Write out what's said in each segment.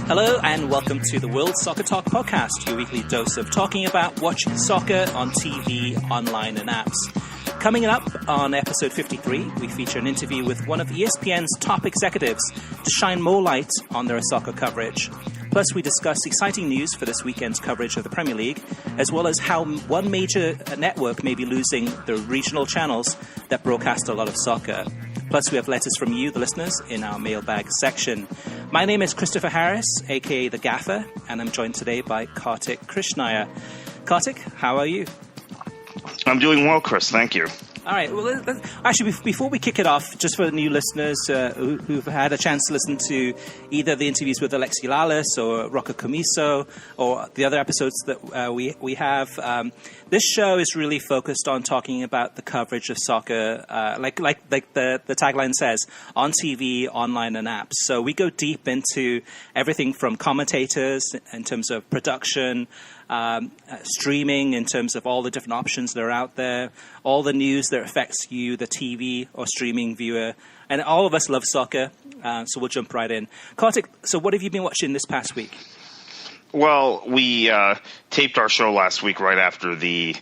Hello and welcome to the World Soccer Talk podcast, your weekly dose of talking about watching soccer on TV, online and apps. Coming up on episode 53, we feature an interview with one of ESPN's top executives to shine more light on their soccer coverage. Plus, we discuss exciting news for this weekend's coverage of the Premier League, as well as how one major network may be losing the regional channels that broadcast a lot of soccer. Plus, we have letters from you, the listeners, in our mailbag section. My name is Christopher Harris, a.k.a. The Gaffer, and I'm joined today by Kartik Krishnaiyer. Kartik, how are you? I'm doing well, Chris. Thank you. All right. Well, actually, before we kick it off, just for the new listeners who've had a chance to listen to either the interviews with Alexi Lalas or Rocco Commisso or the other episodes that we have, this show is really focused on talking about the coverage of soccer, like the tagline says, on TV, online, and apps. So we go deep into everything from commentators in terms of production, streaming in terms of all the different options that are out there, all the news that affects you, the TV or streaming viewer, and all of us love soccer, so we'll jump right in. Kartik, so what have you been watching this past week? Well, we taped our show last week right after the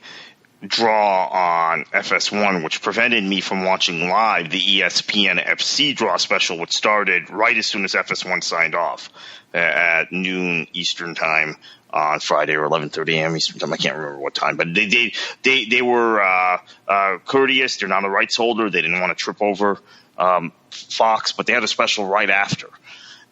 draw on FS1, which prevented me from watching live the ESPN FC draw special, which started right as soon as FS1 signed off at noon Eastern time on Friday, or 11:30 a.m. Eastern time. I can't remember what time, but they were courteous. They're not a rights holder. They didn't want to trip over Fox, but they had a special right after.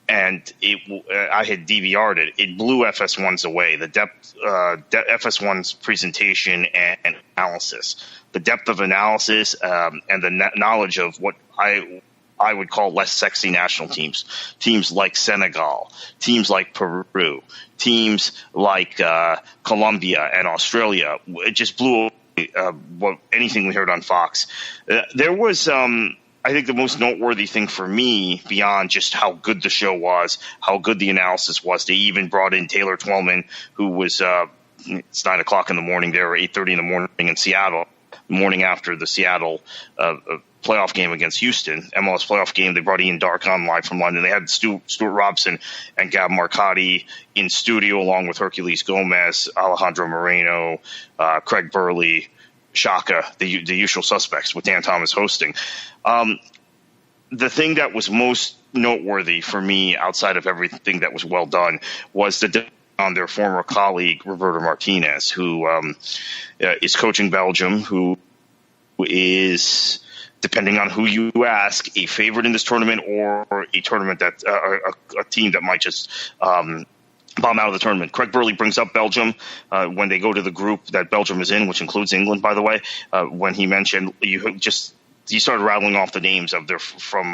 And I had DVR'd it. It blew FS1's away. The depth, FS1's presentation and analysis, the depth of analysis, and the knowledge of what I would call less sexy national teams like Senegal, teams like Peru, teams like Colombia and Australia. It just blew away anything we heard on Fox. There was I think the most noteworthy thing for me, beyond just how good the show was, how good the analysis was, they even brought in Taylor Twellman, who was it's 9 o'clock in the morning there, or 8:30 in the morning in Seattle, the morning after the Seattle playoff game against Houston, MLS playoff game. They brought Ian Dark on live from London. They had Stuart Robson and Gab Marcotti in studio, along with Herculez Gomez, Alejandro Moreno, Craig Burley, Shaka, the usual suspects, with Dan Thomas hosting. The thing that was most noteworthy for me, outside of everything that was well done, was the on their former colleague Roberto Martinez, who is coaching Belgium, who is, depending on who you ask, a favorite in this tournament, or a tournament that a team that might just bomb out of the tournament. Craig Burley brings up Belgium when they go to the group that Belgium is in, which includes England, by the way. When he mentioned, you started rattling off the names of their from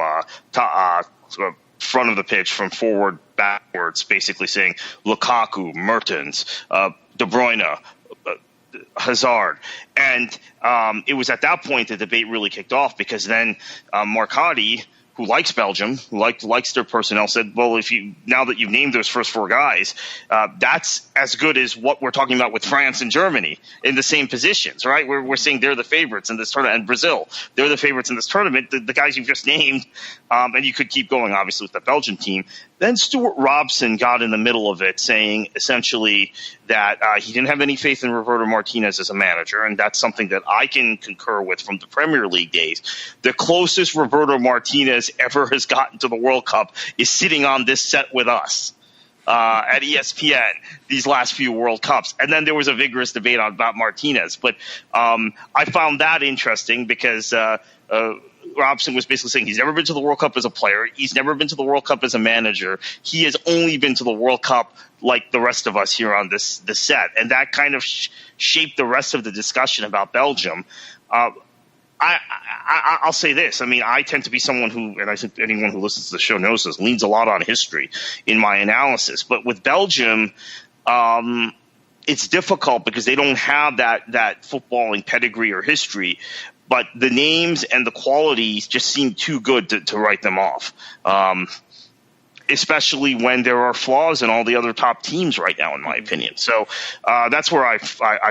front of the pitch, from forward backwards, basically saying Lukaku, Mertens, De Bruyne, Hazard. And it was at that point the debate really kicked off, because then Marcotti, who likes Belgium, who likes their personnel, said, well, now that you've named those first four guys, that's as good as what we're talking about with France and Germany in the same positions, right? We're saying they're the favorites in this tournament, and Brazil, they're the favorites in this tournament, the guys you've just named, and you could keep going, obviously, with the Belgian team. Then Stuart Robson got in the middle of it, saying essentially that he didn't have any faith in Roberto Martinez as a manager, and that's something that I can concur with from the Premier League days. The closest Roberto Martinez ever has gotten to the World Cup is sitting on this set with us at ESPN these last few World Cups. And then there was a vigorous debate about Martinez. But I found that interesting, because Robson was basically saying he's never been to the World Cup as a player. He's never been to the World Cup as a manager. He has only been to the World Cup like the rest of us here on this set. And that kind of shaped the rest of the discussion about Belgium. I'll say this. I mean, I tend to be someone who, and I think anyone who listens to the show knows this, leans a lot on history in my analysis. But with Belgium, it's difficult because they don't have that footballing pedigree or history. But the names and the qualities just seem too good to write them off, especially when there are flaws in all the other top teams right now, in my opinion. So that's where I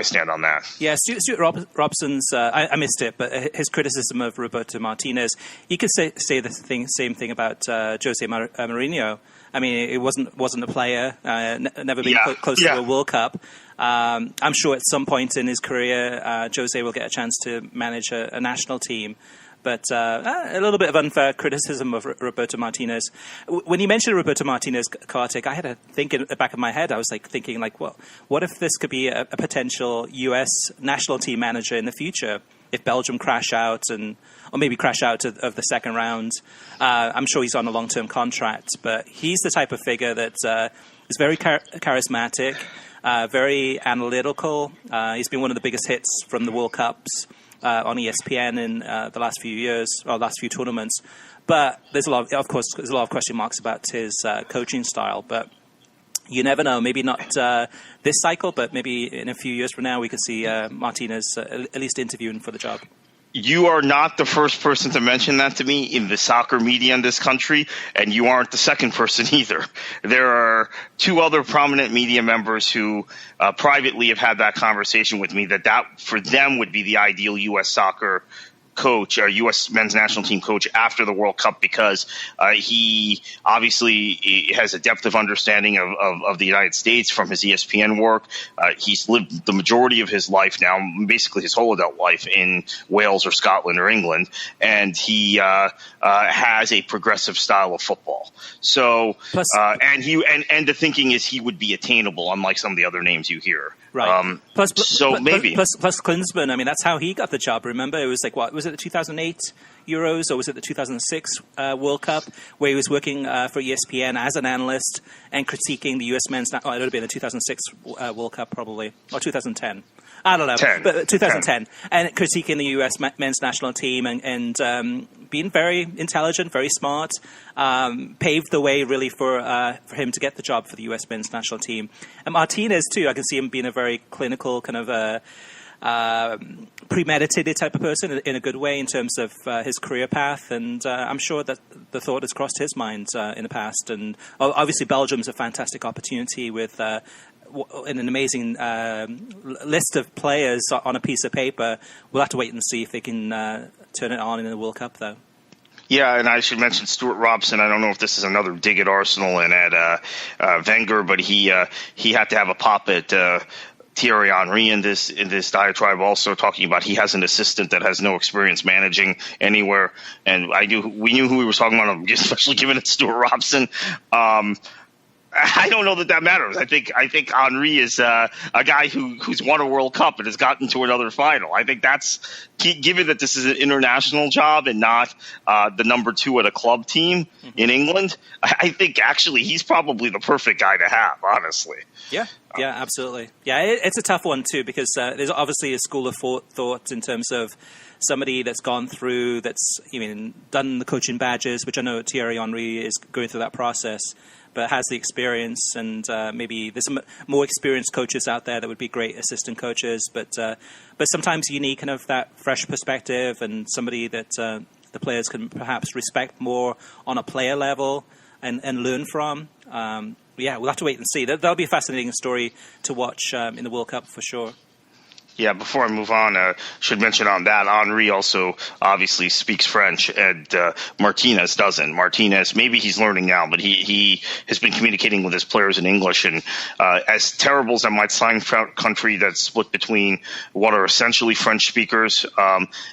stand on that. Yeah, Stuart Robson's, I missed it, but his criticism of Roberto Martinez, you could say the same thing about Jose Mourinho. I mean, it wasn't a player, never been close to a World Cup. I'm sure at some point in his career, Jose will get a chance to manage a national team. But a little bit of unfair criticism of Roberto Martinez. When you mentioned Roberto Martinez, Kartik, I had a think in the back of my head. I was thinking, well, what if this could be a potential U.S. national team manager in the future? If Belgium crash out or maybe crash out of the second round. I'm sure he's on a long-term contract, but he's the type of figure that is very charismatic, very analytical. He's been one of the biggest hits from the World Cups on ESPN in the last few years, or last few tournaments. But there's a lot of question marks about his coaching style. But you never know. Maybe not this cycle, but maybe in a few years from now, we could see Martinez at least interviewing for the job. You are not the first person to mention that to me in the soccer media in this country, and you aren't the second person either. There are two other prominent media members who privately have had that conversation with me, that for them would be the ideal U.S. soccer coach or U.S. men's national team coach after the World Cup, because he obviously has a depth of understanding of the United States from his ESPN work. He's lived the majority of his life now, basically his whole adult life, in Wales or Scotland or England, and he has a progressive style of football. So, and the thinking is he would be attainable, unlike some of the other names you hear. Right. Plus Klinsmann, I mean, that's how he got the job. Remember, it was what was it, the 2008 Euros, or was it the 2006 World Cup, where he was working for ESPN as an analyst and critiquing the U.S. men's. It would have been the 2006 World Cup, probably, or 2010. I don't know, but 2010, and critiquing the U.S. men's national team and being very intelligent, very smart, paved the way really for him to get the job for the U.S. men's national team. And Martinez too, I can see him being a very clinical kind of premeditated type of person in a good way in terms of his career path, and I'm sure that the thought has crossed his mind in the past. And obviously Belgium's a fantastic opportunity with an amazing list of players on a piece of paper. We'll have to wait and see if they can turn it on in the World Cup, though. Yeah, and I should mention Stuart Robson. I don't know if this is another dig at Arsenal and at Wenger, but he had to have a pop at Thierry Henry in this diatribe, also talking about he has an assistant that has no experience managing anywhere. And we knew who he was talking about, especially given it's Stuart Robson. I don't know that matters. I think Henry is a guy who's won a World Cup and has gotten to another final. I think that's, given that this is an international job and not the number 2 at a club team in England, I think actually he's probably the perfect guy to have, honestly. Yeah, absolutely. Yeah, it's a tough one too, because there's obviously a school of thought in terms of somebody that's gone through, done the coaching badges, which I know Thierry Henry is going through that process, but has the experience, and maybe there's some more experienced coaches out there that would be great assistant coaches, but sometimes you need kind of that fresh perspective and somebody that the players can perhaps respect more on a player level and learn from. We'll have to wait and see. That'll be a fascinating story to watch in the World Cup for sure. Yeah, before I move on, should mention on that, Henry also obviously speaks French, and Martinez doesn't. Martinez, maybe he's learning now, but he has been communicating with his players in English. And as terrible as that might sound for a country that's split between what are essentially French speakers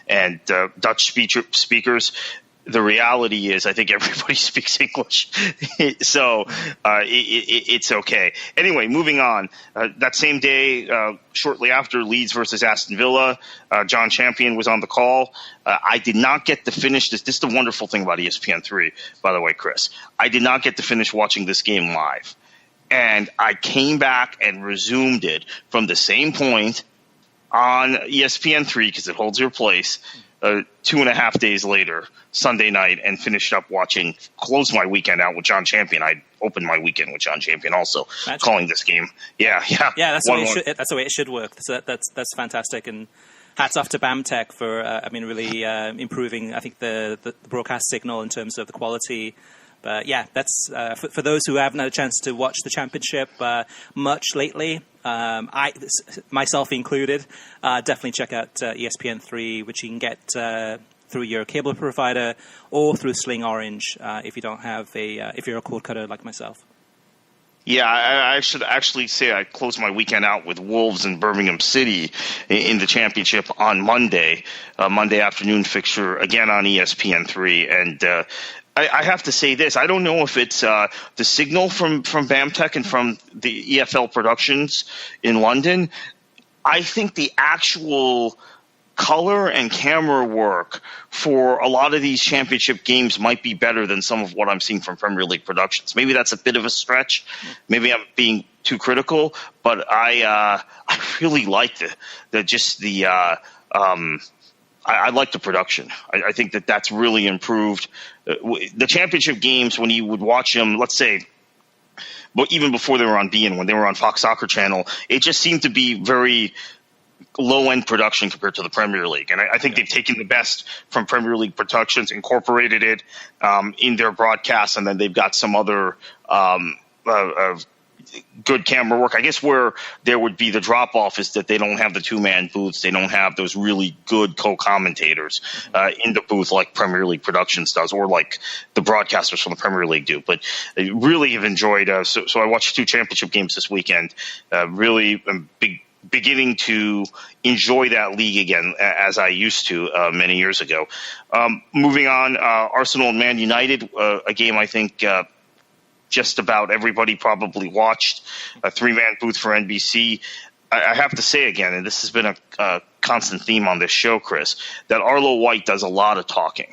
and Dutch speakers, the reality is I think everybody speaks English, so it's okay. Anyway, moving on. That same day, shortly after Leeds versus Aston Villa, John Champion was on the call. I did not get to finish this. This is the wonderful thing about ESPN3, by the way, Chris. I did not get to finish watching this game live. And I came back and resumed it from the same point on ESPN3 because it holds your place 2.5 days later, Sunday night, and finished up closed my weekend out with John Champion. I opened my weekend with John Champion also, calling this game. Yeah, that's the way it should work. So that's fantastic, and hats off to BAMTech for really improving, I think, the broadcast signal in terms of the quality. But yeah, that's for those who haven't had a chance to watch the championship much lately. I, myself included, definitely check out ESPN3, which you can get through your cable provider or through Sling Orange if you don't have if you're a cord cutter like myself. Yeah, I should actually say I closed my weekend out with Wolves and Birmingham City in the championship on Monday afternoon fixture, again on ESPN3. And I have to say this. I don't know if it's the signal from BAMTech and from the EFL Productions in London. I think the actual color and camera work for a lot of these championship games might be better than some of what I'm seeing from Premier League Productions. Maybe that's a bit of a stretch. Maybe I'm being too critical, but I really like I like the production. I think that's really improved. The championship games, when you would watch them, let's say, but even before they were on beIN, when they were on Fox Soccer Channel, it just seemed to be very low-end production compared to the Premier League. And I think they've taken the best from Premier League Productions, incorporated it in their broadcast, and then they've got some other good camera work. I guess where there would be the drop-off is that they don't have the two-man booths. They don't have those really good co-commentators in the booth like Premier League Productions does, or like the broadcasters from the Premier League do. But I really have enjoyed so I watched 2 championship games this weekend. Really beginning to enjoy that league again as I used to many years ago. Moving on, Arsenal and Man United, a game I think just about everybody probably watched, a 3-man booth for NBC. I have to say again, and this has been a constant theme on this show, Chris, that Arlo White does a lot of talking.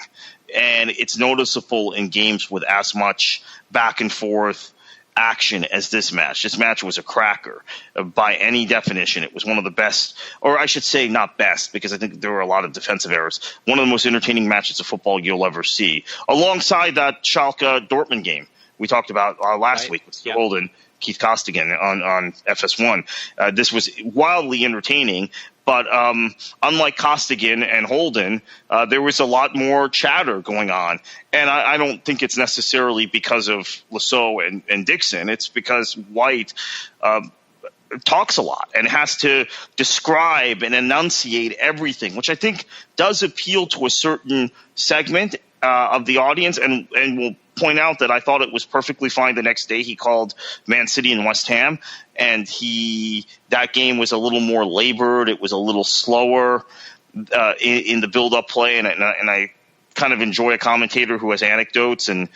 And it's noticeable in games with as much back and forth action as this match. This match was a cracker by any definition. It was one of the best, or I should say not best, because I think there were a lot of defensive errors. One of the most entertaining matches of football you'll ever see, alongside that Schalke Dortmund game we talked about last week with Holden, Keith Costigan on FS1. This was wildly entertaining, but unlike Costigan and Holden, there was a lot more chatter going on. And I don't think it's necessarily because of Lasso and Dixon. It's because White talks a lot and has to describe and enunciate everything, which I think does appeal to a certain segment of the audience, and will point out that I thought it was perfectly fine the next day he called Man City and West Ham, and that game was a little more labored. It was a little slower in the build-up play, and I kind of enjoy a commentator who has anecdotes and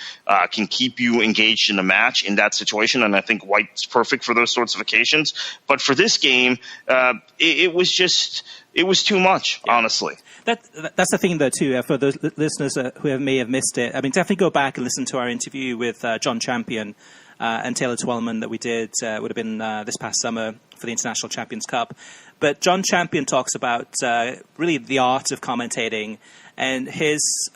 can keep you engaged in the match in that situation, and I think White's perfect for those sorts of occasions. But for this game, it was too much, honestly. That's the thing, though, too, for those listeners who may have missed it. I mean, definitely go back and listen to our interview with John Champion and Taylor Twellman that we did, would have been this past summer for the International Champions Cup. But John Champion talks about really the art of commentating, and his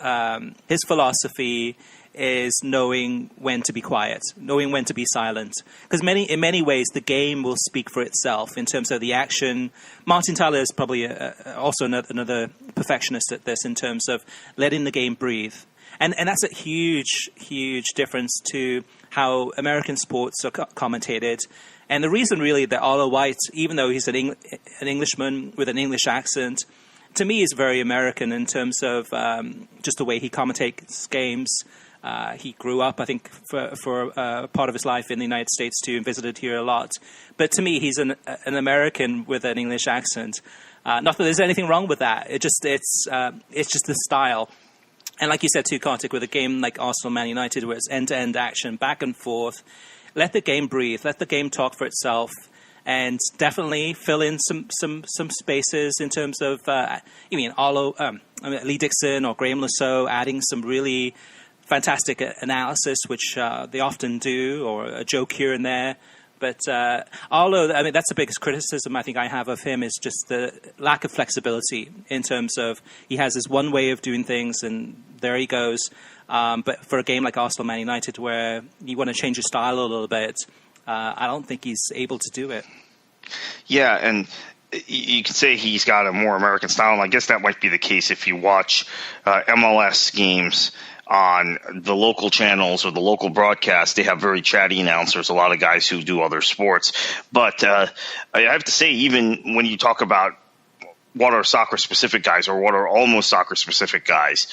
philosophy is knowing when to be quiet, knowing when to be silent. Because in many ways, the game will speak for itself in terms of the action. Martin Tyler is probably also another perfectionist at this in terms of letting the game breathe. And that's a huge, huge difference to how American sports are commentated. And the reason really that Arlo White, even though he's an Englishman with an English accent, to me is very American in terms of just the way he commentates games. He grew up, I think, for part of his life in the United States too, and visited here a lot. But to me, he's an American with an English accent. Not that there's anything wrong with that. It's just the style. And like you said too, Kartik, with a game like Arsenal Man United, where it's end-to-end action, back and forth, let the game breathe, let the game talk for itself, and definitely fill in some spaces in terms of Lee Dixon or Graham Lasso adding some really fantastic analysis, which they often do, or a joke here and there. But Arlo, I mean, that's the biggest criticism I think I have of him, is just the lack of flexibility in terms of he has this one way of doing things, and there he goes. But for a game like Arsenal Man United, where you want to change your style a little bit, I don't think he's able to do it. Yeah, and you could say he's got a more American style, and I guess that might be the case if you watch MLS games on the local channels or the local broadcast. They have very chatty announcers, a lot of guys who do other sports. But I have to say, even when you talk about what are soccer-specific guys or what are almost soccer-specific guys.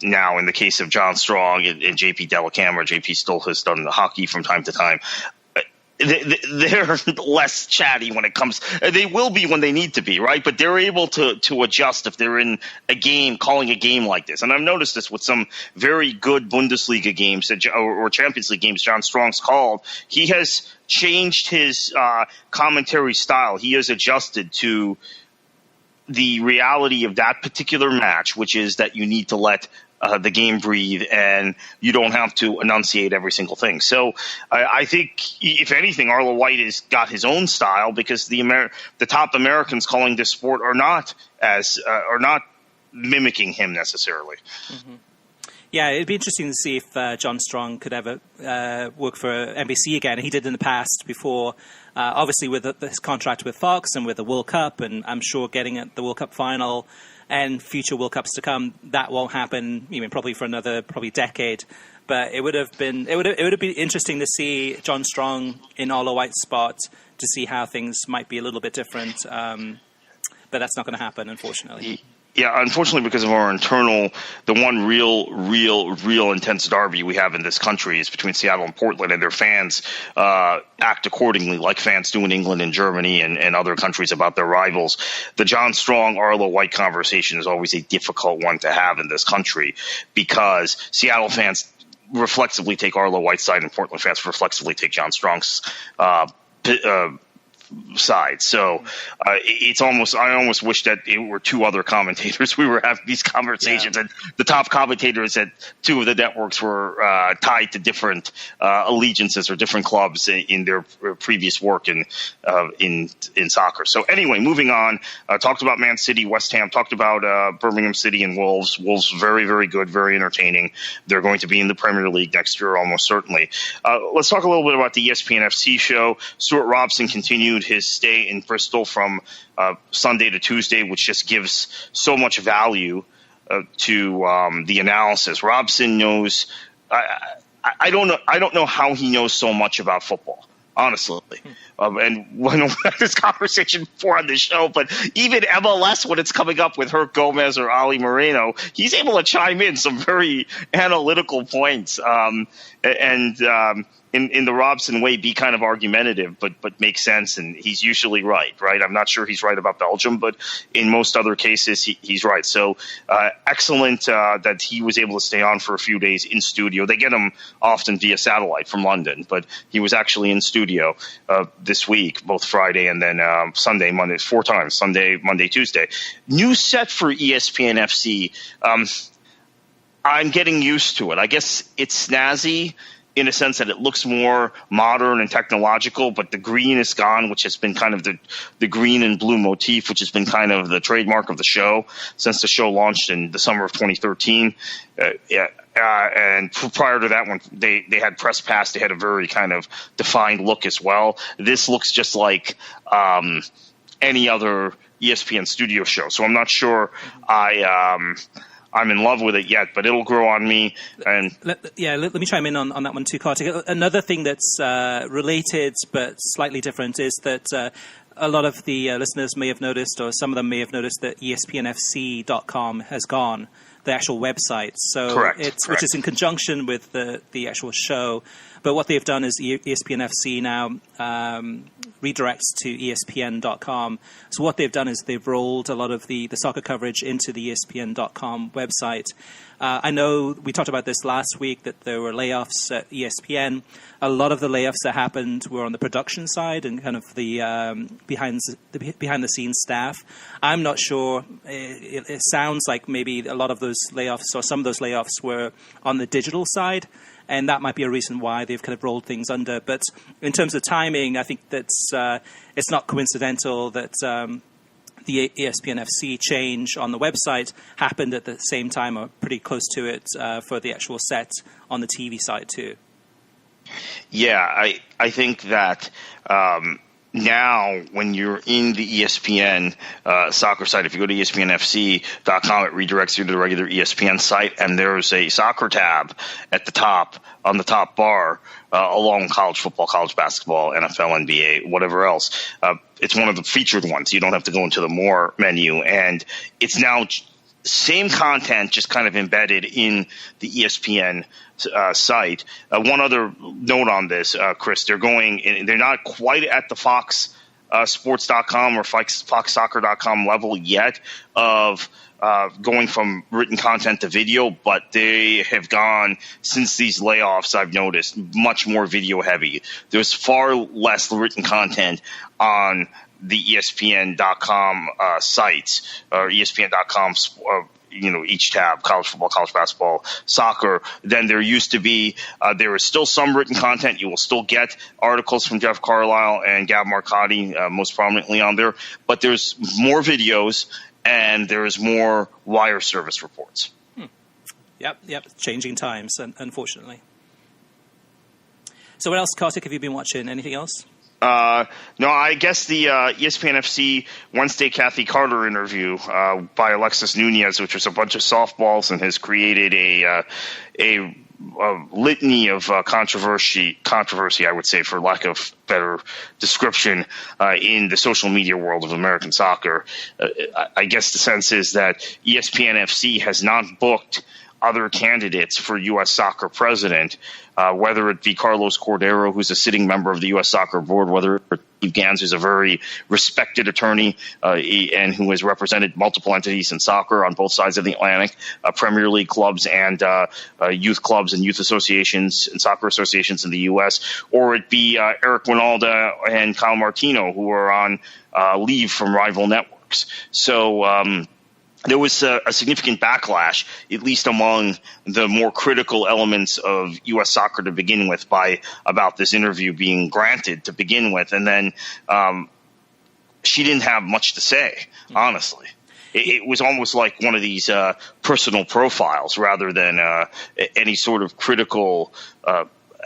Now, in the case of John Strong and JP Dellacamera, JP still has done the hockey from time to time. They're less chatty when it comes. They will be when they need to be, right? But they're able to adjust if they're in a game, calling a game like this. And I've noticed this with some very good Bundesliga games or Champions League games John Strong's called. He has changed his commentary style. He has adjusted to the reality of that particular match, which is that you need to let the game breathe, and you don't have to enunciate every single thing. So I think, if anything, Arlo White has got his own style, because the top Americans calling this sport are not mimicking him necessarily. Mm-hmm. Yeah, it'd be interesting to see if John Strong could ever work for NBC again. He did in the past before, obviously with his contract with Fox and with the World Cup, and I'm sure getting at the World Cup final and future World Cups to come, that won't happen, probably for another decade. But it would have been interesting to see John Strong in Arlo White's spot, to see how things might be a little bit different. But that's not going to happen, unfortunately. Yeah, unfortunately, because of our internal, the one real intense derby we have in this country is between Seattle and Portland, and their fans act accordingly, like fans do in England and Germany and other countries about their rivals. The John Strong, Arlo White conversation is always a difficult one to have in this country, because Seattle fans reflexively take Arlo White's side and Portland fans reflexively take John Strong's side. So I almost wish that it were two other commentators we were having these conversations, and the top commentators at two of the networks were tied to different allegiances or different clubs in their previous work in soccer. So anyway, moving on, talked about Man City, West Ham, talked about Birmingham City and Wolves. Wolves very, very good, very entertaining. They're going to be in the Premier League next year, almost certainly. Let's talk a little bit about the ESPN FC show. Stuart Robson continued his stay in Bristol from Sunday to Tuesday, which just gives so much value to the analysis. Robson knows. I don't know how he knows so much about football, honestly. And when we had this conversation before on the show, but even MLS, when it's coming up with Herc Gomez or Ali Moreno, he's able to chime in some very analytical points. In the Robson way, be kind of argumentative, but make sense, and he's usually right? I'm not sure he's right about Belgium, but in most other cases, he's right. So excellent that he was able to stay on for a few days in studio. They get him often via satellite from London, but he was actually in studio this week, both Friday and then Sunday, Monday, 4 times, Sunday, Monday, Tuesday. New set for ESPN FC. I'm getting used to it. I guess it's snazzy in a sense that it looks more modern and technological, but the green is gone, which has been kind of the green and blue motif, which has been kind of the trademark of the show since the show launched in the summer of 2013. And prior to that, when they had press pass, they had a very kind of defined look as well. This looks just like any other ESPN studio show. So I'm not sure I'm in love with it yet, but it'll grow on me. And let me chime in on that one too, Kartik. Another thing that's related but slightly different is that a lot of the listeners may have noticed, or some of them may have noticed, that ESPNFC.com has gone, the actual website. So correct. Which is in conjunction with the actual show. But what they've done is ESPNFC now redirects to ESPN.com. So what they've done is they've rolled a lot of the soccer coverage into the ESPN.com website. I know we talked about this last week, that there were layoffs at ESPN. A lot of the layoffs that happened were on the production side and kind of the behind the scenes staff. I'm not sure. It sounds like maybe a lot of those layoffs, or some of those layoffs, were on the digital side. And that might be a reason why they've kind of rolled things under. But in terms of timing, I think that's it's not coincidental that the ESPN FC change on the website happened at the same time, or pretty close to it, for the actual set on the TV side too. Yeah, I think that now, when you're in the ESPN soccer site, if you go to ESPNFC.com, it redirects you to the regular ESPN site, and there's a soccer tab at the top, on the top bar, along with college football, college basketball, NFL, NBA, whatever else. It's one of the featured ones. You don't have to go into the more menu, and it's now same content, just kind of embedded in the ESPN site. One other note on this, Chris, they're not quite at the Fox Sports.com or FoxSoccer.com level yet of going from written content to video, but they have gone, since these layoffs, I've noticed, much more video heavy. There's far less written content on the ESPN.com sites, or ESPN.com, each tab, college football, college basketball, soccer, than there used to be. There is still some written content. You will still get articles from Jeff Carlisle and Gab Marcotti, most prominently on there, but there's more videos and there is more wire service reports. Yep. Changing times, unfortunately. So what else, Kartik, have you been watching? Anything else? No, I guess the ESPN FC Wednesday Kathy Carter interview by Alexis Nunez, which was a bunch of softballs and has created a litany of controversy, I would say, for lack of better description, in the social media world of American soccer. I guess the sense is that ESPN FC has not booked other candidates for U.S. Soccer president, whether it be Carlos Cordero, who's a sitting member of the U.S. Soccer Board, whether Steve Gans, who's a very respected attorney and who has represented multiple entities in soccer on both sides of the Atlantic, Premier League clubs and youth clubs and youth associations and soccer associations in the U.S., or it be Eric Winalda and Kyle Martino, who are on leave from rival networks. So there was a significant backlash, at least among the more critical elements of U.S. soccer to begin with, about this interview being granted to begin with. And then she didn't have much to say, honestly. It was almost like one of these personal profiles rather than any sort of critical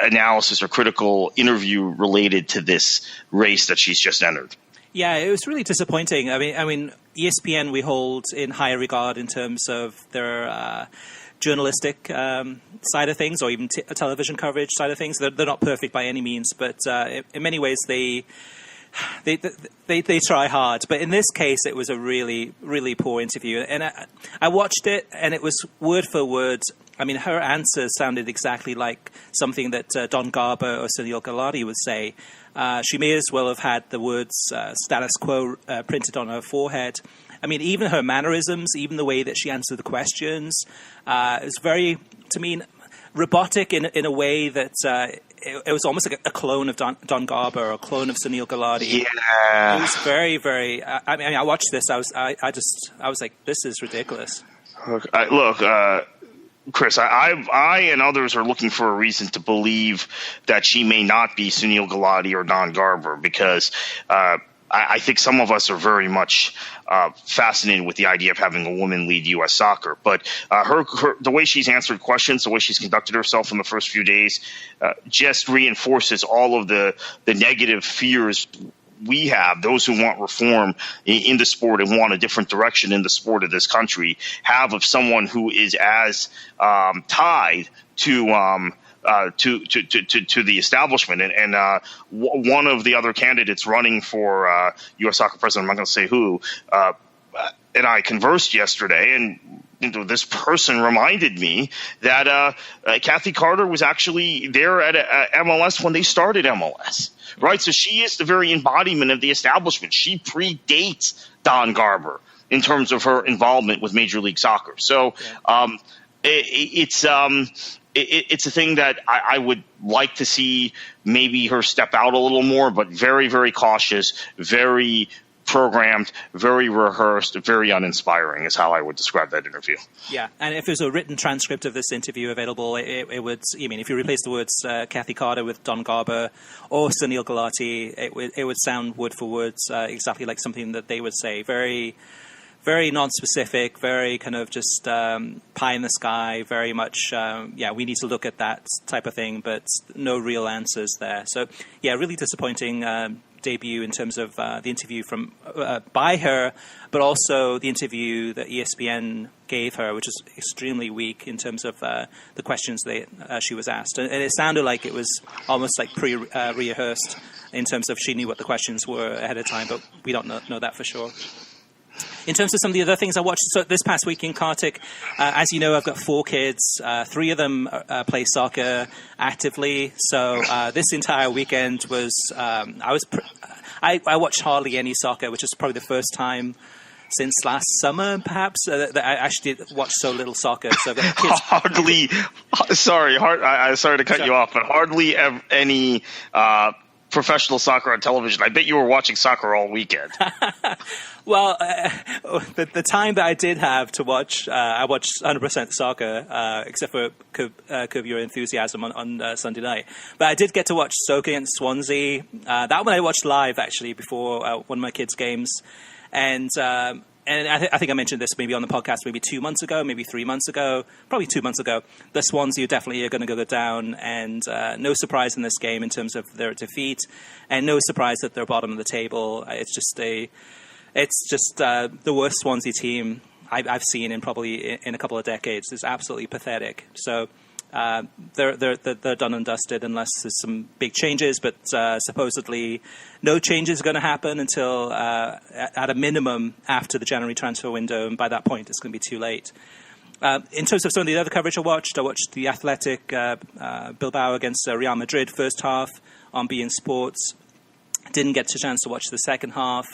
analysis or critical interview related to this race that she's just entered. Yeah, it was really disappointing. I mean, ESPN we hold in high regard in terms of their journalistic side of things, or even television coverage side of things. They're not perfect by any means, but in many ways they try hard. But in this case, it was a really, really poor interview. And I watched it, and it was word for word. I mean, her answers sounded exactly like something that Don Garber or Sunil Gulati would say. She may as well have had the words status quo printed on her forehead. I mean, even her mannerisms, even the way that she answered the questions, is very, to me, robotic in a way that it was almost like a clone of Don Garber or a clone of Sunil Gulati. Yeah. It was very, very. I mean, I watched this. I was like, this is ridiculous. Look, Chris, I and others are looking for a reason to believe that she may not be Sunil Gulati or Don Garber, because I think some of us are very much fascinated with the idea of having a woman lead U.S. soccer. But the way she's answered questions, the way she's conducted herself in the first few days, just reinforces all of the negative fears we have, those who want reform in the sport and want a different direction in the sport of this country, have of someone who is as tied to the establishment. And one of the other candidates running for U.S. Soccer president, I'm not going to say who, and I conversed yesterday, and this person reminded me that Kathy Carter was actually there at MLS when they started MLS. Right, so she is the very embodiment of the establishment. She predates Don Garber in terms of her involvement with Major League Soccer. So it's a thing that I would like to see maybe her step out a little more, but very, very cautious, very programmed, very rehearsed, very uninspiring is how I would describe that interview. Yeah, and if there's a written transcript of this interview available, it would, I mean, if you replace the words Kathy Carter with Don Garber or Sunil Gulati, it would sound word for word exactly like something that they would say. Very, very non-specific, very kind of just pie in the sky, very much, we need to look at that type of thing, but no real answers there. So, yeah, really disappointing. debut in terms of the interview by her, but also the interview that ESPN gave her, which is extremely weak in terms of the questions she was asked. And it sounded like it was almost like rehearsed in terms of she knew what the questions were ahead of time, but we don't know that for sure. In terms of some of the other things I watched, so this past week in Kartik, as you know, I've got 4 kids. 3 of them play soccer actively. So this entire weekend was I watched hardly any soccer, which is probably the first time since last summer, perhaps, that I actually did watch so little soccer. So I've got kids. Sorry to cut you off, but hardly any professional soccer on television. I bet you were watching soccer all weekend. Well, the time that I did have to watch, I watched 100% soccer, except for Curb Your Enthusiasm on Sunday night. But I did get to watch Stoke against Swansea. That one I watched live, actually, before one of my kids' games. And I think I mentioned this maybe on the podcast maybe 2 months ago, maybe 3 months ago, probably 2 months ago. The Swansea definitely are going to go down, and no surprise in this game in terms of their defeat, and no surprise that they're bottom of the table. It's just the worst Swansea team I've seen in probably in a couple of decades. It's absolutely pathetic. So they're done and dusted unless there's some big changes, but supposedly no changes are going to happen until at a minimum after the January transfer window, and by that point it's going to be too late. In terms of some of the other coverage I watched the Athletic Bilbao against Real Madrid first half on beIN Sports. Didn't get a chance to watch the second half.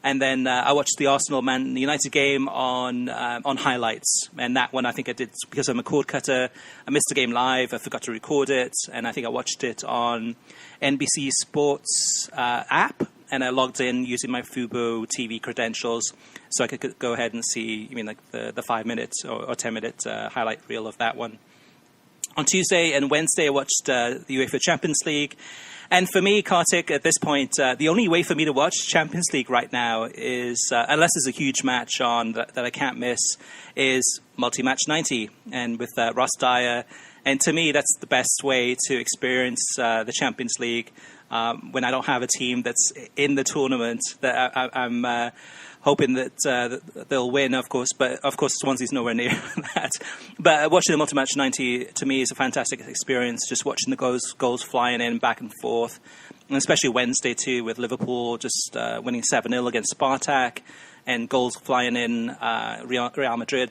And then I watched the Arsenal-Man United game on highlights. And that one I think I did because I'm a cord cutter. I missed the game live. I forgot to record it. And I think I watched it on NBC Sports app. And I logged in using my Fubo TV credentials so I could go ahead and see, the 5 minutes or 10 minute highlight reel of that one. On Tuesday and Wednesday, I watched the UEFA Champions League. And for me, Kartik, at this point, the only way for me to watch Champions League right now is, unless there's a huge match on that I can't miss, is Multi-Match 90 and with Ross Dyer. And to me, that's the best way to experience the Champions League when I don't have a team that's in the tournament that I'm hoping that they'll win, of course. But, of course, Swansea's nowhere near that. But watching the Multi-Match 90, to me, is a fantastic experience, just watching the goals flying in back and forth. And especially Wednesday, too, with Liverpool just winning 7-0 against Spartak and goals flying in Real Madrid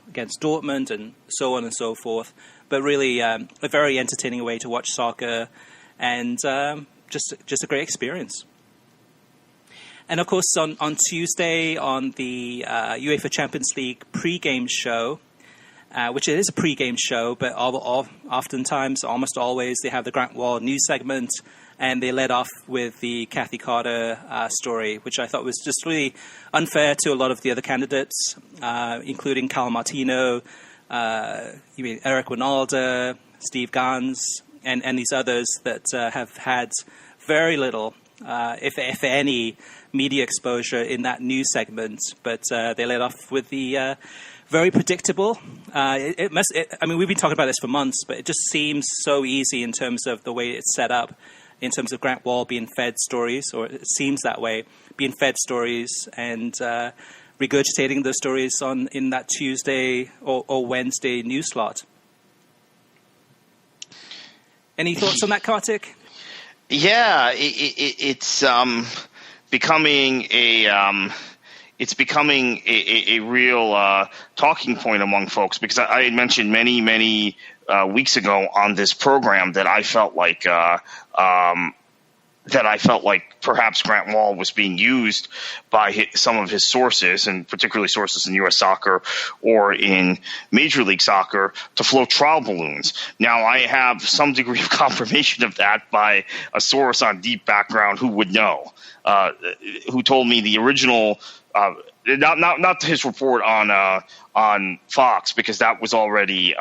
against Dortmund and so on and so forth. But really a very entertaining way to watch soccer and just a great experience. And, of course, on Tuesday on the UEFA Champions League pre-game show, which it is a pre-game show, but oftentimes, almost always, they have the Grant Wall news segment, and they led off with the Kathy Carter story, which I thought was just really unfair to a lot of the other candidates, including Cal Martino, Eric Winalda, Steve Gans, and these others that have had very little, if any, media exposure in that news segment, but they led off with the very predictable. We've been talking about this for months, but it just seems so easy in terms of the way it's set up, in terms of Grant Wall being fed stories, or it seems that way, being fed stories and regurgitating those stories in that Tuesday or Wednesday news slot. Any thoughts on that, Kartik? Yeah, it's becoming a real talking point among folks, because I had mentioned many weeks ago on this program that I felt like perhaps Grant Wall was being used by some of his sources, and particularly sources in U.S. soccer or in Major League Soccer, to float trial balloons. Now, I have some degree of confirmation of that by a source on Deep Background who would know, who told me the original not his report on Fox, because that was already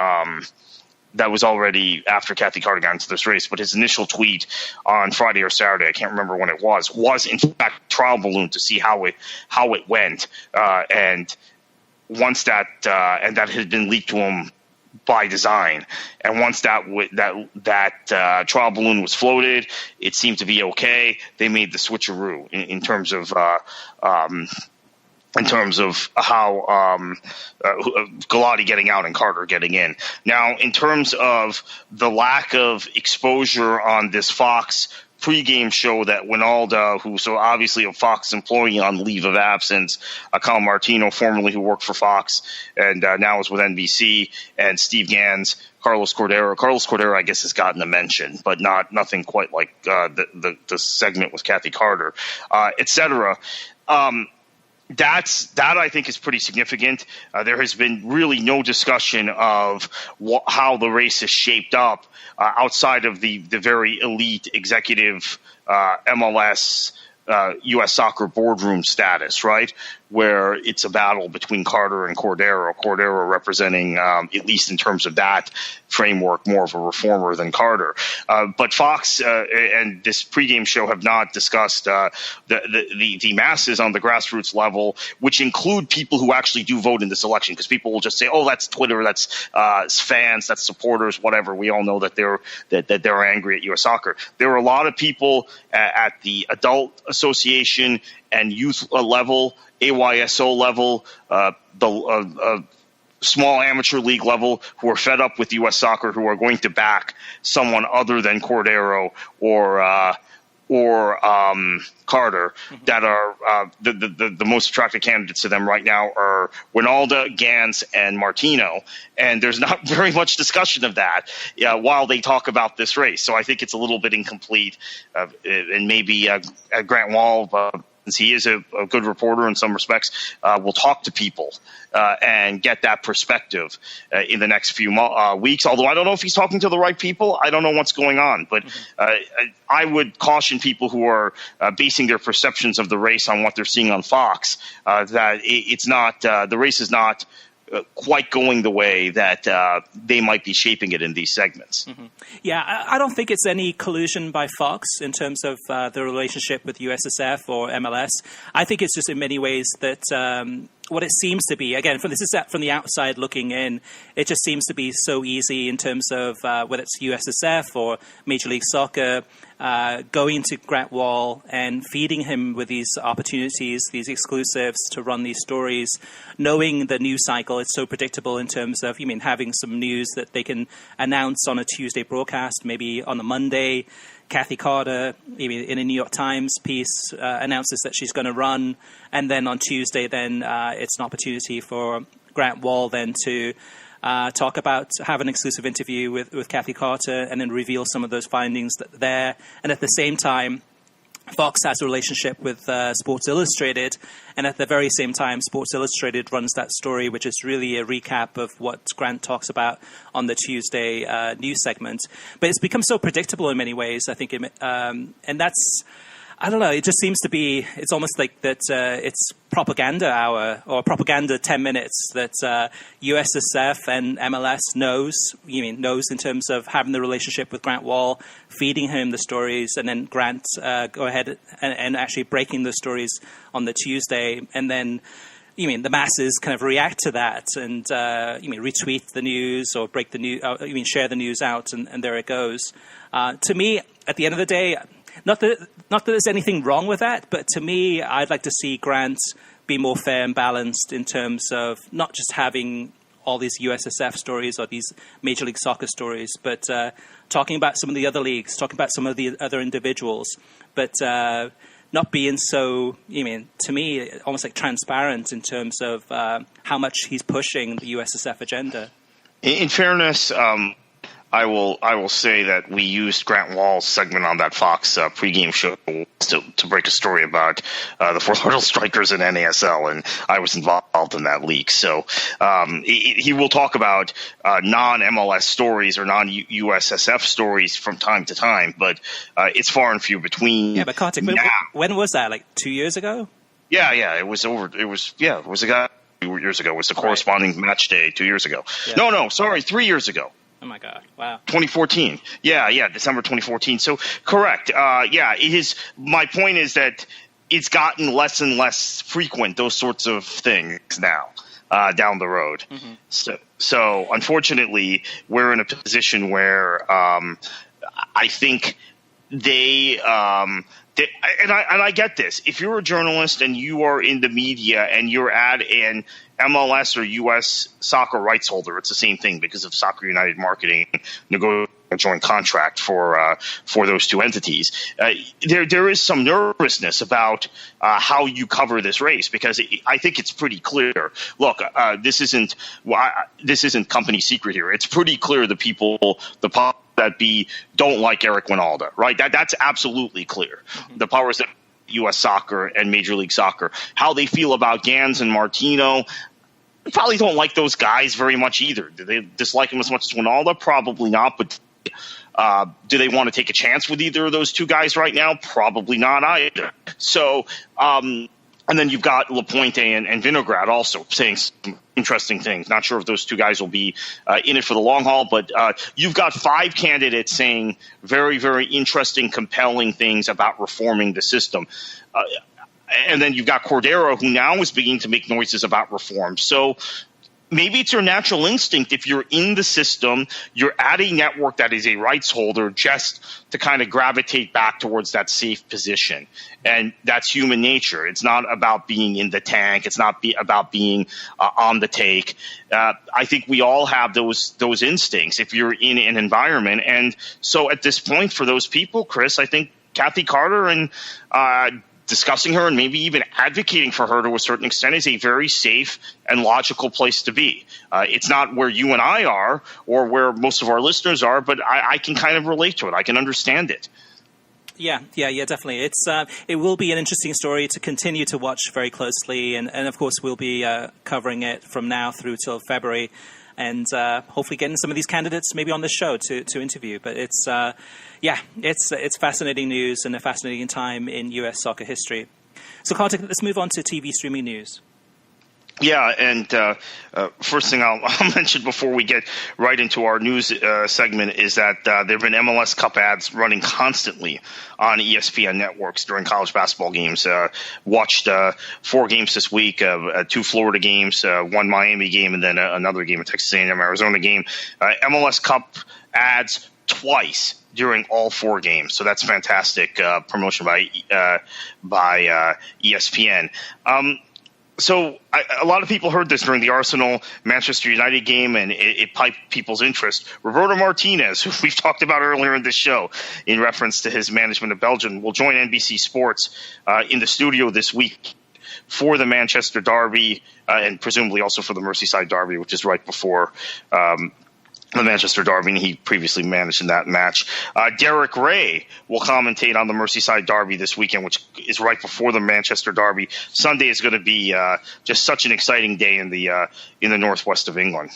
after Kathy Carter got into this race, but his initial tweet on Friday or Saturday, I can't remember when it was in fact trial balloon to see how it went. And once that had been leaked to him by design. And once that trial balloon was floated, it seemed to be okay. They made the switcheroo in terms of how Galati getting out and Carter getting in. Now, in terms of the lack of exposure on this Fox pregame show that Winalda, who's so obviously a Fox employee on leave of absence, Cal Martino, formerly who worked for Fox and now is with NBC, and Steve Gans, Carlos Cordero. Carlos Cordero, I guess, has gotten a mention, but nothing quite like the segment with Kathy Carter, etc. That I think is pretty significant. There has been really no discussion of how the race is shaped up outside of the very elite executive MLS U.S. soccer boardroom status, right, where it's a battle between Carter and Cordero. Cordero representing, at least in terms of that framework, more of a reformer than Carter. But Fox and this pregame show have not discussed the masses on the grassroots level, which include people who actually do vote in this election, because people will just say, "Oh, that's Twitter, that's fans, that's supporters, whatever." We all know that they're angry at U.S. soccer. There are a lot of people at the adult association and youth level, AYSO level, the small amateur league level, who are fed up with U.S. soccer, who are going to back someone other than Cordero or Carter. That are the most attractive candidates to them right now are Winalda, Gans, and Martino. And there's not very much discussion of that while they talk about this race. So I think it's a little bit incomplete. And maybe Grant Wall, since he is a good reporter in some respects, will talk to people and get that perspective in the next few weeks. Although I don't know if he's talking to the right people. I don't know what's going on. But I would caution people who are basing their perceptions of the race on what they're seeing on Fox, that it's not the race is not quite going the way that they might be shaping it in these segments. Mm-hmm. Yeah, I don't think it's any collusion by Fox in terms of the relationship with USSF or MLS. I think it's just in many ways that what it seems to be, again, from the outside looking in, it just seems to be so easy in terms of whether it's USSF or Major League Soccer, going to Grant Wall and feeding him with these opportunities, these exclusives to run these stories, knowing the news cycle is so predictable in terms of, having some news that they can announce on a Tuesday broadcast, maybe on a Monday. Kathy Carter, in a New York Times piece, announces that she's going to run, and then on Tuesday, then it's an opportunity for Grant Wall then to have an exclusive interview with Kathy Carter, and then reveal some of those findings there. And at the same time, Fox has a relationship with Sports Illustrated, and at the very same time, Sports Illustrated runs that story, which is really a recap of what Grant talks about on the Tuesday news segment. But it's become so predictable in many ways, I think, and that's, I don't know, it just seems to be, it's almost like that it's propaganda hour or propaganda 10 minutes that USSF and MLS knows in terms of having the relationship with Grant Wall, feeding him the stories, and then Grant go ahead and actually breaking the stories on the Tuesday. And then, the masses kind of react to that and, retweet the news or break the news, share the news out, and there it goes. To me, at the end of the day, not that there's anything wrong with that, but to me, I'd like to see Grant be more fair and balanced in terms of not just having all these USSF stories or these Major League Soccer stories, but talking about some of the other leagues, talking about some of the other individuals, but not being so, to me, almost like transparent in terms of how much he's pushing the USSF agenda. In fairness, I will say that we used Grant Wall's segment on that Fox pregame show to break a story about the Fort Lauderdale Strikers and NASL, and I was involved in that leak. So he will talk about non-MLS stories or non-USSF stories from time to time, but it's far and few between. Yeah, but Kartik, when was that? Like 2 years ago? Yeah, it was over. It was a guy 2 years ago. It was the corresponding match day 2 years ago. Yeah. No, sorry, 3 years ago. Oh my God! Wow. 2014. Yeah, December 2014. So correct. It is. My point is that it's gotten less and less frequent, those sorts of things now. down the road. Mm-hmm. So unfortunately, we're in a position where I think I get this. If you're a journalist and you are in the media and you're at an MLS or US soccer rights holder, it's the same thing because of Soccer United Marketing negotiating a joint contract for those two entities. There is some nervousness about how you cover this race because I think it's pretty clear. Look, this isn't company secret here. It's pretty clear the people, the that don't like Eric Winalda, right? That's absolutely clear. Mm-hmm. The powers that U.S. Soccer and Major League Soccer, how they feel about Gans and Martino, they probably don't like those guys very much either. Do they dislike him as much as Winalda? Probably not. But do they want to take a chance with either of those two guys right now? Probably not either. So, and then you've got Lapointe and Vinograd also saying some interesting things. Not sure if those two guys will be in it for the long haul, but you've got 5 candidates saying very, very interesting, compelling things about reforming the system. And then you've got Cordero, who now is beginning to make noises about reform. So maybe it's your natural instinct if you're in the system, you're at a network that is a rights holder just to kind of gravitate back towards that safe position. And that's human nature. It's not about being in the tank. It's not about being on the take. I think we all have those instincts if you're in an environment. And so at this point for those people, Chris, I think Kathy Carter and discussing her and maybe even advocating for her to a certain extent is a very safe and logical place to be. It's not where you and I are or where most of our listeners are, but I can kind of relate to it. I can understand it. Yeah, definitely. It will be an interesting story to continue to watch very closely. And of course, we'll be covering it from now through till February. And hopefully getting some of these candidates maybe on the show to interview. But it's fascinating news and a fascinating time in U.S. soccer history. So, Kartik, let's move on to TV streaming news. Yeah, and first thing I'll mention before we get right into our news segment is that there have been MLS Cup ads running constantly on ESPN networks during college basketball games. Watched 4 games this week, 2 Florida games, 1 Miami game, and then another game, a Texas A&M Arizona game. MLS Cup ads twice during all 4 games, so that's fantastic promotion by ESPN. So a lot of people heard this during the Arsenal-Manchester United game, and it piqued people's interest. Roberto Martinez, who we've talked about earlier in this show in reference to his management of Belgium, will join NBC Sports in the studio this week for the Manchester Derby and presumably also for the Merseyside Derby, which is right before the Manchester Derby, and he previously managed in that match. Derek Ray will commentate on the Merseyside Derby this weekend, which is right before the Manchester Derby. Sunday is going to be just such an exciting day in the northwest of England.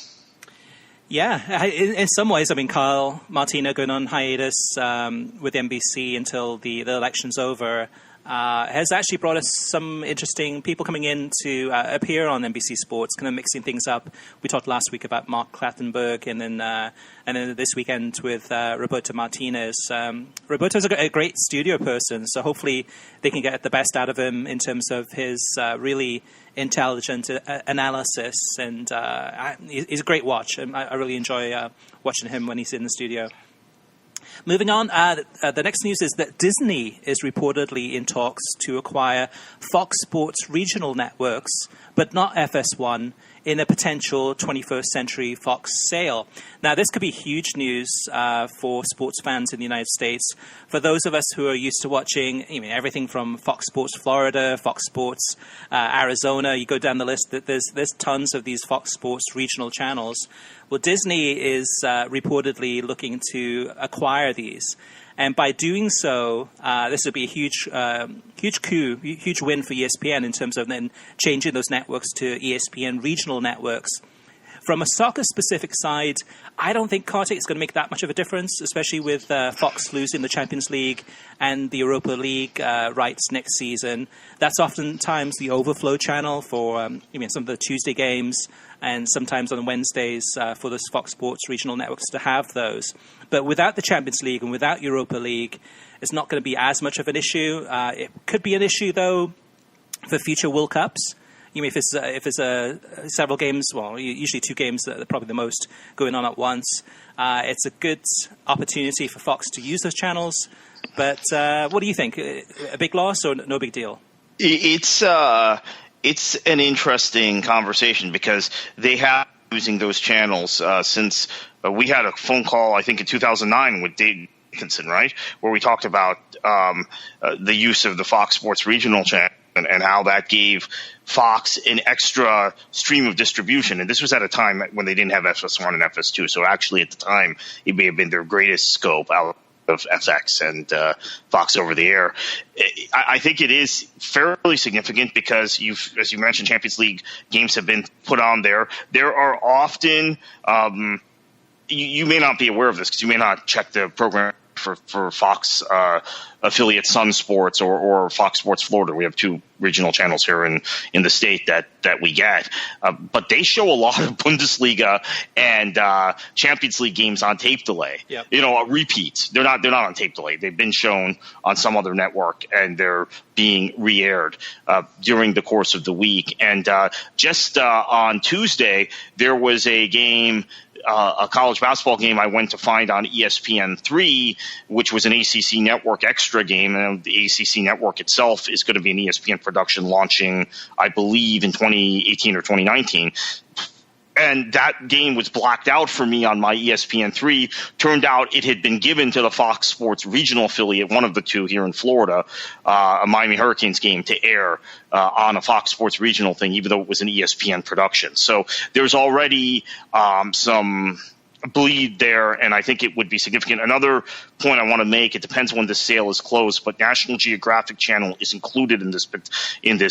Yeah, in some ways, I mean, Kyle Martino going on hiatus with NBC until the election's over has actually brought us some interesting people coming in to appear on NBC Sports, kind of mixing things up. We talked last week about Mark Clattenburg, and then this weekend with Roberto Martinez. Roberto's a great studio person, so hopefully they can get the best out of him in terms of his really intelligent analysis, and he's a great watch. And I really enjoy watching him when he's in the studio. Moving on, the next news is that Disney is reportedly in talks to acquire Fox Sports regional networks, but not FS1, in a potential 21st Century Fox sale. Now, this could be huge news for sports fans in the United States. For those of us who are used to watching everything from Fox Sports Florida, Fox Sports Arizona, you go down the list, there's tons of these Fox Sports regional channels. Well, Disney is reportedly looking to acquire these. And by doing so, this would be a huge win for ESPN in terms of then changing those networks to ESPN regional networks. From a soccer-specific side, I don't think, Kartik, is going to make that much of a difference, especially with Fox losing the Champions League and the Europa League rights next season. That's oftentimes the overflow channel for some of the Tuesday games, and sometimes on Wednesdays for the Fox Sports regional networks to have those. But without the Champions League and without Europa League, it's not going to be as much of an issue. It could be an issue, though, for future World Cups. if it's several games, well, usually 2 games that are probably the most going on at once, it's a good opportunity for Fox to use those channels. But what do you think? A big loss or no big deal? It's an interesting conversation because they have been using those channels since we had a phone call, I think, in 2009 with Dave Dickinson, right, where we talked about the use of the Fox Sports regional channel and how that gave Fox an extra stream of distribution. And this was at a time when they didn't have FS1 and FS2. So actually at the time, it may have been their greatest scope out of FX and Fox over the air. I think it is fairly significant because as you mentioned, Champions League games have been put on there. There are often you may not be aware of this because you may not check the program for Fox affiliate Sun Sports or Fox Sports Florida. We have 2 regional channels here in the state that we get. But they show a lot of Bundesliga and Champions League games on tape delay. Yep. Repeats. They're not on tape delay. They've been shown on some other network and they're being re-aired during the course of the week. And just on Tuesday, there was a game, a college basketball game I went to find on ESPN3, which was an ACC Network extra game. And the ACC Network itself is going to be an ESPN production launching, I believe, in 2018 or 2019. And that game was blacked out for me on my ESPN3. Turned out it had been given to the Fox Sports regional affiliate, one of the 2 here in Florida, a Miami Hurricanes game to air on a Fox Sports regional thing, even though it was an ESPN production. So there's already some bleed there, and I think it would be significant. Another point I want to make, it depends when the sale is closed, but National Geographic Channel is included in this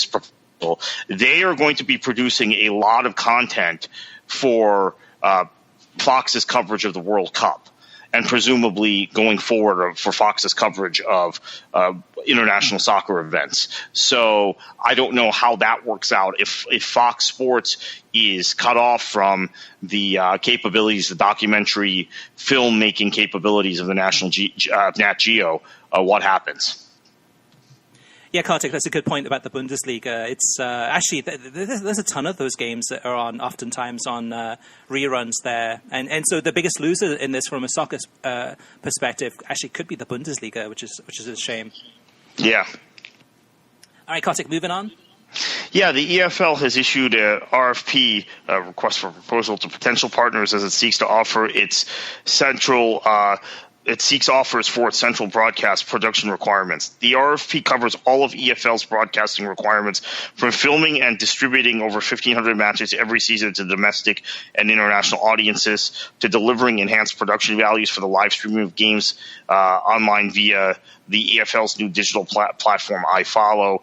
proposal. They are going to be producing a lot of content for Fox's coverage of the World Cup and presumably going forward for Fox's coverage of international soccer events. So I don't know how that works out. If Fox Sports is cut off from the capabilities, the documentary filmmaking capabilities of the National Nat Geo, what happens? Yeah, Kartik, that's a good point about the Bundesliga. It's actually there's a ton of those games that are on, oftentimes on reruns there, and so the biggest loser in this, from a soccer perspective, actually could be the Bundesliga, which is a shame. Yeah. All right, Kartik, moving on. Yeah, the EFL has issued a RFP, request for proposal, to potential partners as it seeks to offer its central. It seeks offers for its central broadcast production requirements. The RFP covers all of EFL's broadcasting requirements, from filming and distributing over 1,500 matches every season to domestic and international audiences, to delivering enhanced production values for the live streaming of games online via the EFL's new digital platform, iFollow.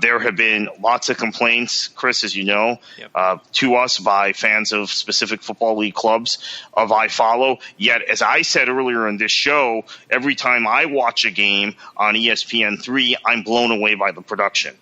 There have been lots of complaints, Chris, as you know, to us by fans of specific football league clubs of iFollow. Yet, as I said earlier in this show, every time I watch a game on ESPN3, I'm blown away by the production.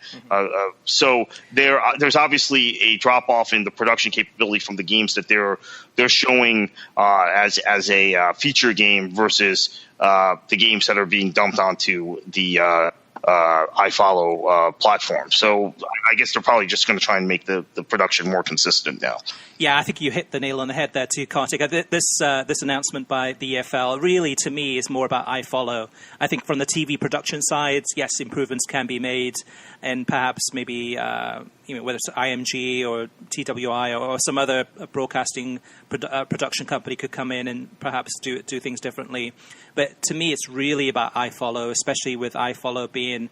So there's obviously a drop-off in the production capability from the games that they're showing as a feature game versus the games that are being dumped onto the iFollow platform. So I guess they're probably just going to try and make the production more consistent now. Yeah, I think you hit the nail on the head there too, Kartik. This announcement by the EFL really, to me, is more about iFollow. I think from the TV production side, yes, improvements can be made, and perhaps maybe whether it's IMG or TWI or some other broadcasting production company could come in and perhaps do things differently. But to me, it's really about iFollow, especially with iFollow being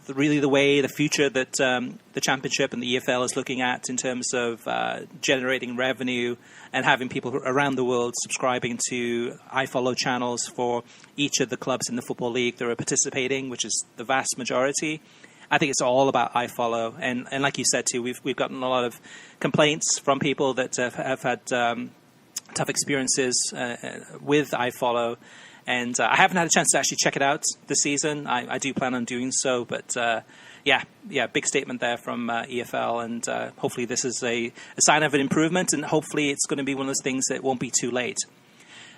really the future that the Championship and the EFL is looking at in terms of generating revenue and having people around the world subscribing to iFollow channels for each of the clubs in the Football League that are participating, which is the vast majority. I think it's all about iFollow. And like you said, too, we've gotten a lot of complaints from people that have had tough experiences with iFollow. And I haven't had a chance to actually check it out this season. I do plan on doing so. But, big statement there from EFL. And hopefully this is a sign of an improvement. And hopefully it's going to be one of those things that won't be too late.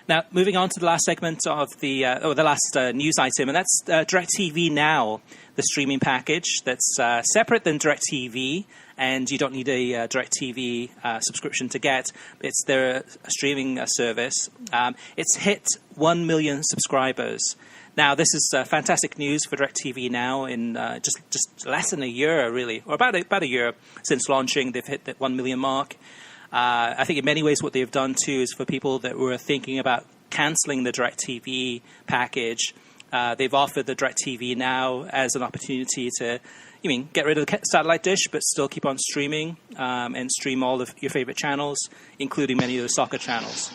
Now, moving on to the last segment of the last news item, and that's DirecTV Now, the streaming package that's separate than DirecTV, and you don't need a DirecTV subscription to get. It's their streaming service. It's hit 1 million subscribers. Now, this is fantastic news for DirecTV Now in just less than a year, really, or about a year since launching. They've hit that 1 million mark. I think in many ways what they've done, too, is for people that were thinking about cancelling the DirecTV package, they've offered the DirecTV Now as an opportunity to get rid of the satellite dish, but still keep on streaming and stream all of your favorite channels, including many of the soccer channels.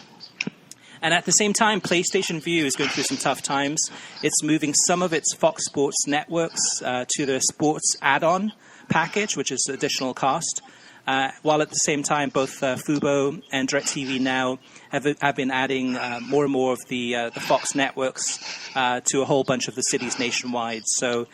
And at the same time, PlayStation Vue is going through some tough times. It's moving some of its Fox Sports networks to the sports add-on package, which is additional cost. While at the same time, both Fubo and DirecTV Now have been adding more and more of the Fox networks to a whole bunch of the cities nationwide. So,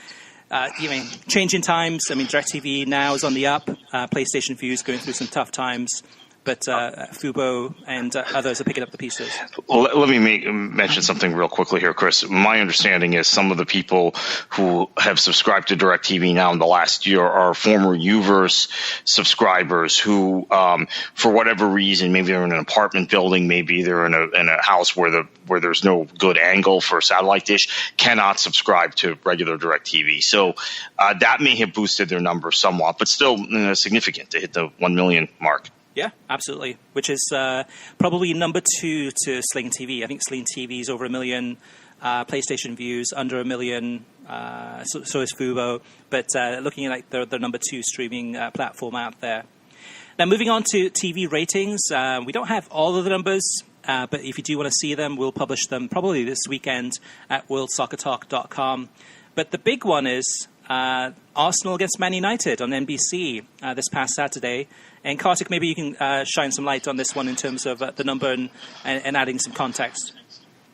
changing times. I mean, DirecTV Now is on the up. PlayStation Vue is going through some tough times. But Fubo and others are picking up the pieces. Well, let me mention something real quickly here, Chris. My understanding is some of the people who have subscribed to DirecTV Now in the last year are former Uverse subscribers who, for whatever reason, maybe they're in an apartment building, maybe they're in a house where there's no good angle for a satellite dish, cannot subscribe to regular DirecTV. So that may have boosted their numbers somewhat, but still significant to hit the 1 million mark. Yeah, absolutely. Which is probably number 2 to Sling TV. I think Sling TV is over 1 million. PlayStation Views under 1 million. So is Fubo. But looking at like the number 2 streaming platform out there. Now, moving on to TV ratings. We don't have all of the numbers, but if you do want to see them, we'll publish them probably this weekend at worldsoccertalk.com. But the big one is Arsenal against Man United on NBC this past Saturday. And Kartik, maybe you can shine some light on this one in terms of the number and adding some context.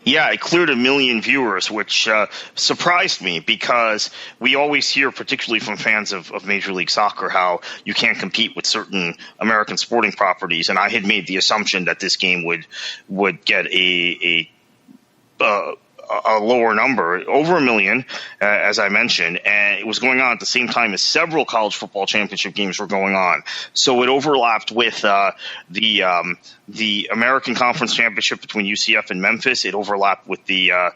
Yeah, it cleared 1 million viewers, which surprised me because we always hear, particularly from fans of Major League Soccer, how you can't compete with certain American sporting properties. And I had made the assumption that this game would get a lower number, over 1 million, as I mentioned, and it was going on at the same time as several college football championship games were going on. So it overlapped with the American Conference Championship between UCF and Memphis. It overlapped with the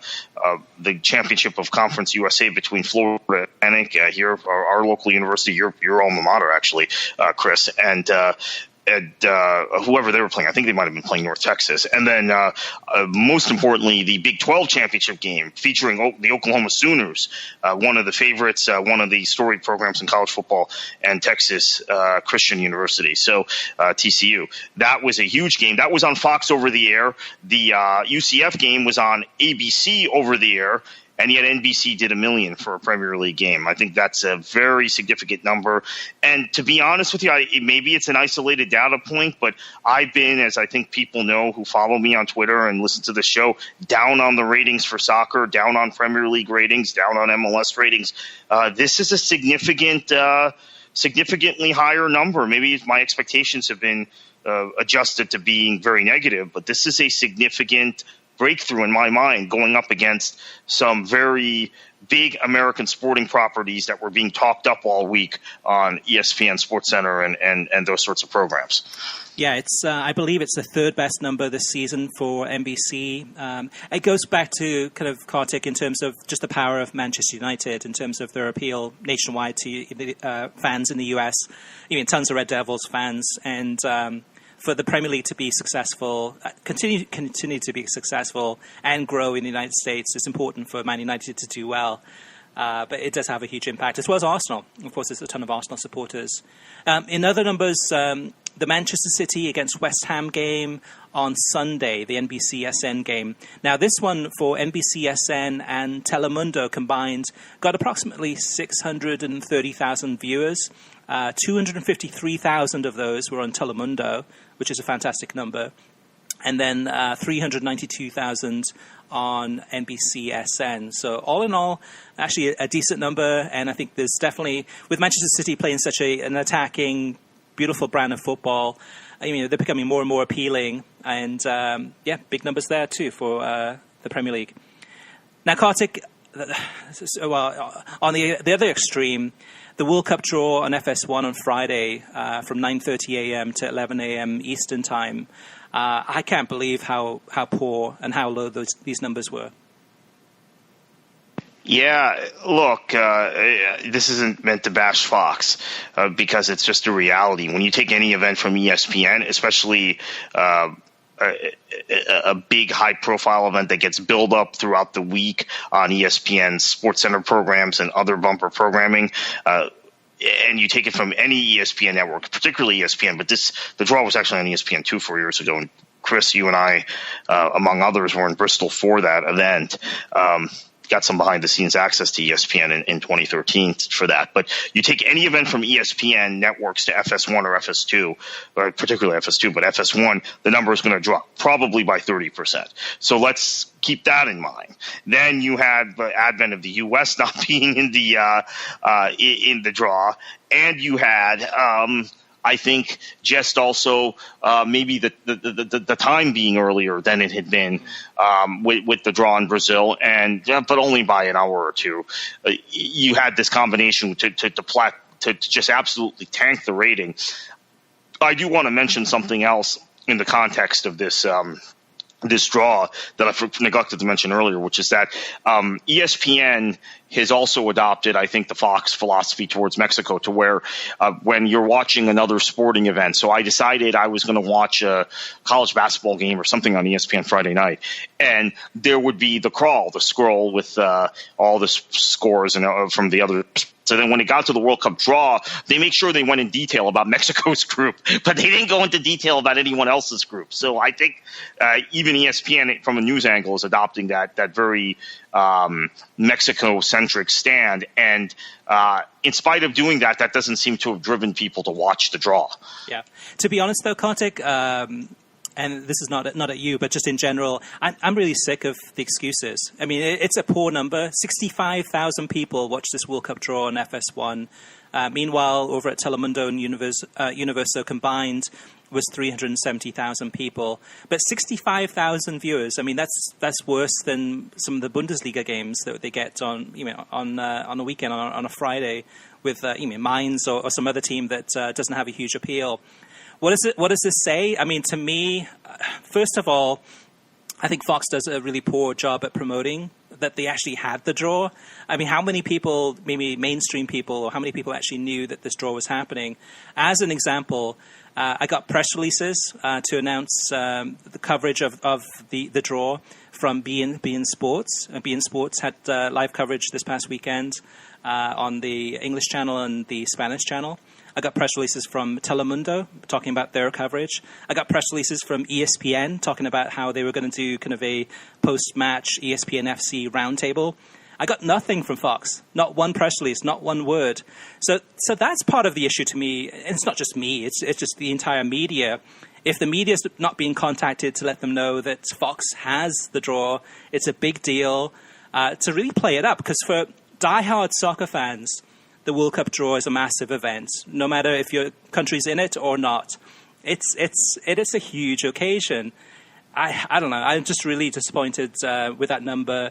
Championship of Conference USA between Florida Atlantic, here, our local university, your alma mater, actually, Chris, and whoever they were playing. I think they might have been playing North Texas. And then most importantly, the Big 12 championship game featuring the Oklahoma Sooners, one of the favorites, one of the storied programs in college football, and Texas Christian University, so TCU. That was a huge game. That was on Fox over the air. The UCF game was on ABC over the air. And yet NBC did 1 million for a Premier League game. I think that's a very significant number. And to be honest with you, maybe it's an isolated data point, but I've been, as I think people know who follow me on Twitter and listen to the show, down on the ratings for soccer, down on Premier League ratings, down on MLS ratings. This is a significantly higher number. Maybe my expectations have been adjusted to being very negative, but this is a significant breakthrough in my mind, going up against some very big American sporting properties that were being talked up all week on ESPN, SportsCenter, and those sorts of programs. Yeah, it's I believe it's the third best number this season for NBC. It goes back to kind of Kartik in terms of just the power of Manchester United in terms of their appeal nationwide to fans in the US. Tons of Red Devils fans, and for the Premier League to be successful, continue to be successful and grow in the United States, it's important for Man United to do well. But it does have a huge impact, as well as Arsenal. Of course, there's a ton of Arsenal supporters. In other numbers, the Manchester City against West Ham game on Sunday, the NBCSN game. Now, this one for NBCSN and Telemundo combined got approximately 630,000 viewers. 253,000 of those were on Telemundo, which is a fantastic number. And then 392,000 on NBCSN. So all in all, actually a decent number. And I think there's definitely, with Manchester City playing such an attacking beautiful brand of football. I mean, they're becoming more and more appealing, and big numbers there too for the Premier League. Now, Kartik, on the other extreme, the World Cup draw on FS1 on Friday from 9:30 a.m. to 11 a.m. Eastern Time. I can't believe how poor and how low these numbers were. Yeah, look, this isn't meant to bash Fox because it's just a reality. When you take any event from ESPN, especially a big high-profile event that gets built up throughout the week on ESPN's SportsCenter programs and other bumper programming, and you take it from any ESPN network, particularly ESPN, but the draw was actually on ESPN 2 4 years ago, and Chris, you and I, among others, were in Bristol for that event. Got some behind-the-scenes access to ESPN in 2013 for that. But you take any event from ESPN networks to FS1 or FS2, or particularly FS2, but FS1, the number is going to drop probably by 30%. So let's keep that in mind. Then you had the advent of the U.S. not being in the draw, and you had I think just also maybe the time being earlier than it had been with the draw in Brazil, but only by an hour or two. You had this combination to just absolutely tank the rating. I do want to mention something else in the context of this draw that I neglected to mention earlier, which is that ESPN has also adopted, I think, the Fox philosophy towards Mexico to where when you're watching another sporting event. So I decided I was going to watch a college basketball game or something on ESPN Friday night, and there would be the scroll with all the scores and from the other. So then when it got to the World Cup draw, they make sure they went in detail about Mexico's group, but they didn't go into detail about anyone else's group. So I think even ESPN, from a news angle, is adopting that very Mexico-centric stand. And in spite of doing that, that doesn't seem to have driven people to watch the draw. Yeah. To be honest, though, Kartik, and this is not at you, but just in general, I'm really sick of the excuses. I mean, it's a poor number. 65,000 people watched this World Cup draw on FS1. Meanwhile, over at Telemundo and Universo combined was 370,000 people. But 65,000 viewers, I mean, that's worse than some of the Bundesliga games that they get on a weekend, on a Friday with Mainz or some other team that doesn't have a huge appeal. What does this say? I mean, to me, first of all, I think Fox does a really poor job at promoting that they actually had the draw. I mean, how many people, maybe mainstream people, or how many people actually knew that this draw was happening? As an example, I got press releases to announce the coverage of the draw from beIN Sports. beIN Sports had live coverage this past weekend on the English channel and the Spanish channel. I got press releases from Telemundo talking about their coverage. I got press releases from ESPN talking about how they were going to do kind of a post-match ESPN FC roundtable. I got nothing from Fox, not one press release, not one word. So that's part of the issue to me. And it's not just me, it's just the entire media. If the media is not being contacted to let them know that Fox has the draw, it's a big deal to really play it up. Because for diehard soccer fans, the World Cup draw is a massive event, no matter if your country's in it or not. It is a huge occasion. I don't know. I'm just really disappointed with that number.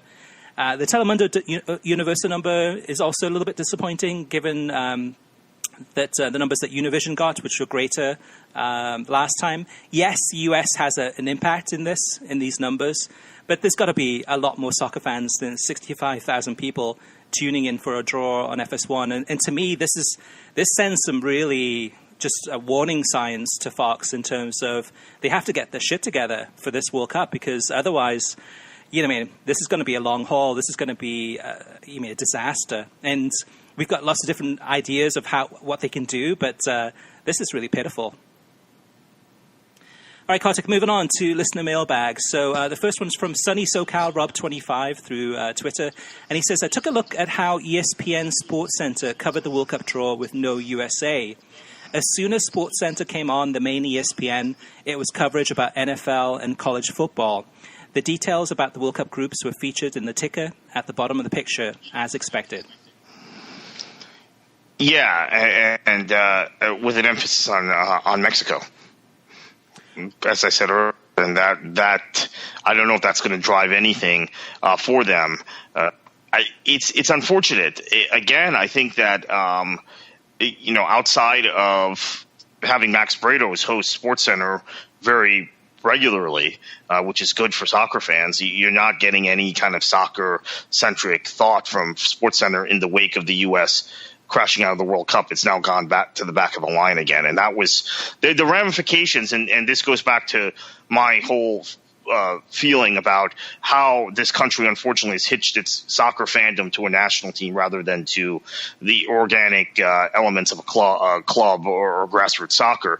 The Telemundo Universo number is also a little bit disappointing, given that the numbers that Univision got, which were greater last time. Yes, the US has an impact in these numbers, but there's got to be a lot more soccer fans than 65,000 people tuning in for a draw on FS1. And to me, this sends some really just warning signs to Fox in terms of they have to get their shit together for this World Cup, because otherwise, this is going to be a long haul. This is going to be a disaster. And we've got lots of different ideas of what they can do, but this is really pitiful. All right, Kartik, moving on to Listener Mailbag. So the first one's from Sunny SoCal Rob 25 through Twitter. And he says, I took a look at how ESPN SportsCenter covered the World Cup draw with no USA. As soon as SportsCenter came on the main ESPN, it was coverage about NFL and college football. The details about the World Cup groups were featured in the ticker at the bottom of the picture, as expected. Yeah, look, I think the Fox philosophy towards Mexico is Yeah, and with an emphasis on Mexico, as I said earlier, and that I don't know if that's going to drive anything for them. It's unfortunate. Again, I think that outside of having Max Bretos host SportsCenter very regularly, which is good for soccer fans, you're not getting any kind of soccer-centric thought from SportsCenter in the wake of the U.S. crashing out of the World Cup. It's now gone back to the back of the line again. And that was the ramifications. And this goes back to my whole feeling about how this country unfortunately has hitched its soccer fandom to a national team rather than to the organic elements of a club or grassroots soccer.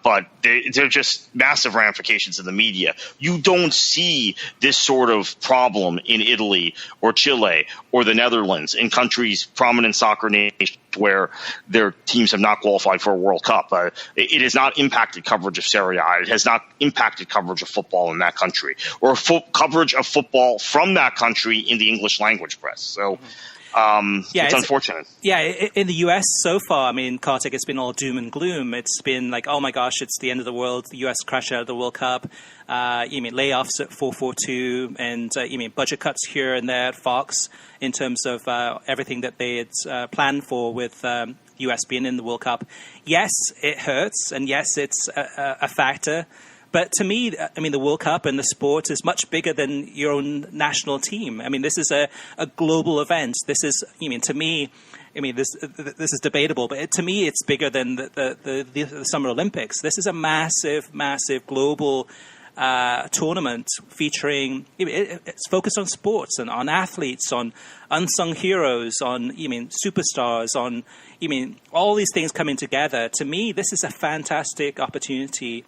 But they're just massive ramifications in the media. You don't see this sort of problem in Italy or Chile or the Netherlands, in countries, prominent soccer nations, where their teams have not qualified for a World Cup. It has not impacted coverage of Serie A. It has not impacted coverage of football in that country, or coverage of football from that country in the English language press. So it's unfortunate. Yeah, in the U.S. so far, I mean, Kartik, it's been all doom and gloom. It's been like, oh my gosh, it's the end of the world. The U.S. crashed out of the World Cup. You mean layoffs at 442, and you mean budget cuts here and there at Fox in terms of everything that they had planned for with U.S. being in the World Cup. Yes, it hurts, and yes, it's a factor. But to me, I mean, the World Cup and the sport is much bigger than your own national team. I mean, this is a global event. This is, to me, this is debatable, but to me, it's bigger than the Summer Olympics. This is a massive, massive global tournament featuring, it's focused on sports and on athletes, on unsung heroes, on, superstars, on, all these things coming together. To me, this is a fantastic opportunity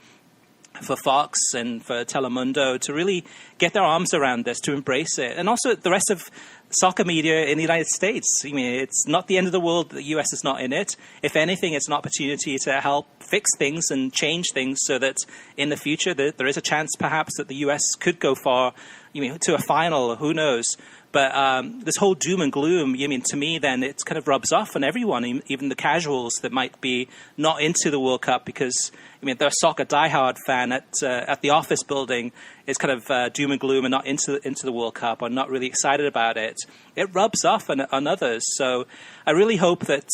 for Fox and for Telemundo to really get their arms around this, to embrace it. And also the rest of soccer media in the United States. It's not the end of the world. The US is not in it. If anything, it's an opportunity to help fix things and change things so that in the future there is a chance perhaps that the US could go far, to a final, who knows. But this whole doom and gloom, to me, then it kind of rubs off on everyone, even the casuals that might be not into the World Cup because, they're a soccer diehard fan at the office building is kind of doom and gloom and not into the World Cup or not really excited about it. It rubs off on others. So I really hope that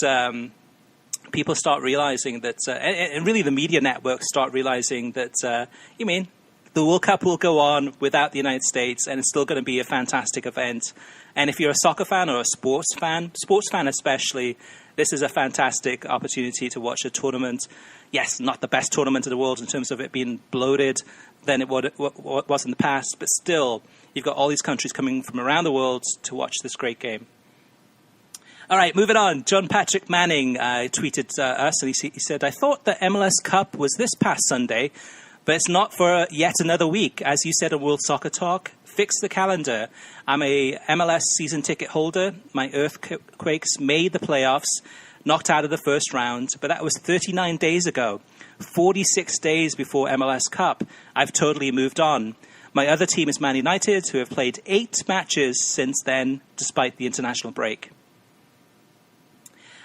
people start realizing that, and really the media networks start realizing that, the World Cup will go on without the United States, and it's still going to be a fantastic event. And if you're a soccer fan or a sports fan especially, this is a fantastic opportunity to watch a tournament. Yes, not the best tournament in the world in terms of it being bloated than it was in the past, but still, you've got all these countries coming from around the world to watch this great game. All right, moving on. John Patrick Manning tweeted us, and he said, I thought the MLS Cup was this past Sunday, but it's not for yet another week. As you said on World Soccer Talk, fix the calendar. I'm a MLS season ticket holder. My Earthquakes made the playoffs, knocked out of the first round, but that was 39 days ago, 46 days before MLS Cup. I've totally moved on. My other team is Man United, who have played 8 matches since then, despite the international break.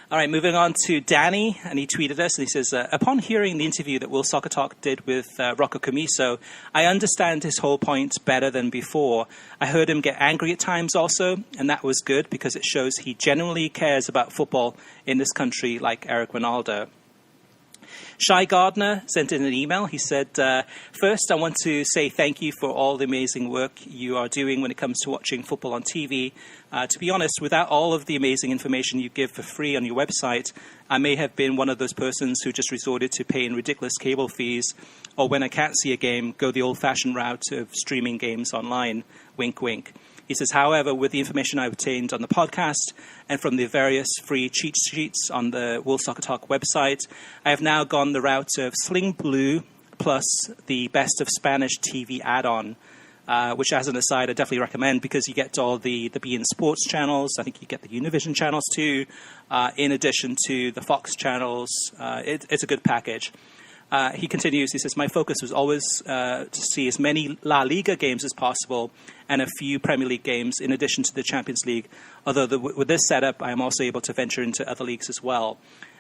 All right, moving on to Danny, and he tweeted us, and he says, upon hearing the interview that World Soccer Talk did with Rocco Commisso, I understand his whole point better than before. I heard him get angry at times also, and that was good because it shows he genuinely cares about football in this country like Eric Ronaldo. Shai Gardner sent in an email. He said, first, I want to say thank you for all the amazing work you are doing when it comes to watching football on TV. To be honest, without all of the amazing information you give for free on your website, I may have been one of those persons who just resorted to paying ridiculous cable fees, or when I can't see a game, go the old-fashioned route of streaming games online. Wink, wink. He says, however, with the information I obtained on the podcast and from the various free cheat sheets on the World Soccer Talk website, I have now gone the route of Sling Blue plus the Best of Spanish TV add-on, which, as an aside, I definitely recommend because you get all the beIN Sports channels. I think you get the Univision channels too, in addition to the Fox channels. It's a good package. He continues, he says, my focus was always to see as many La Liga games as possible and a few Premier League games in addition to the Champions League, although with this setup, I am also able to venture into other leagues as well.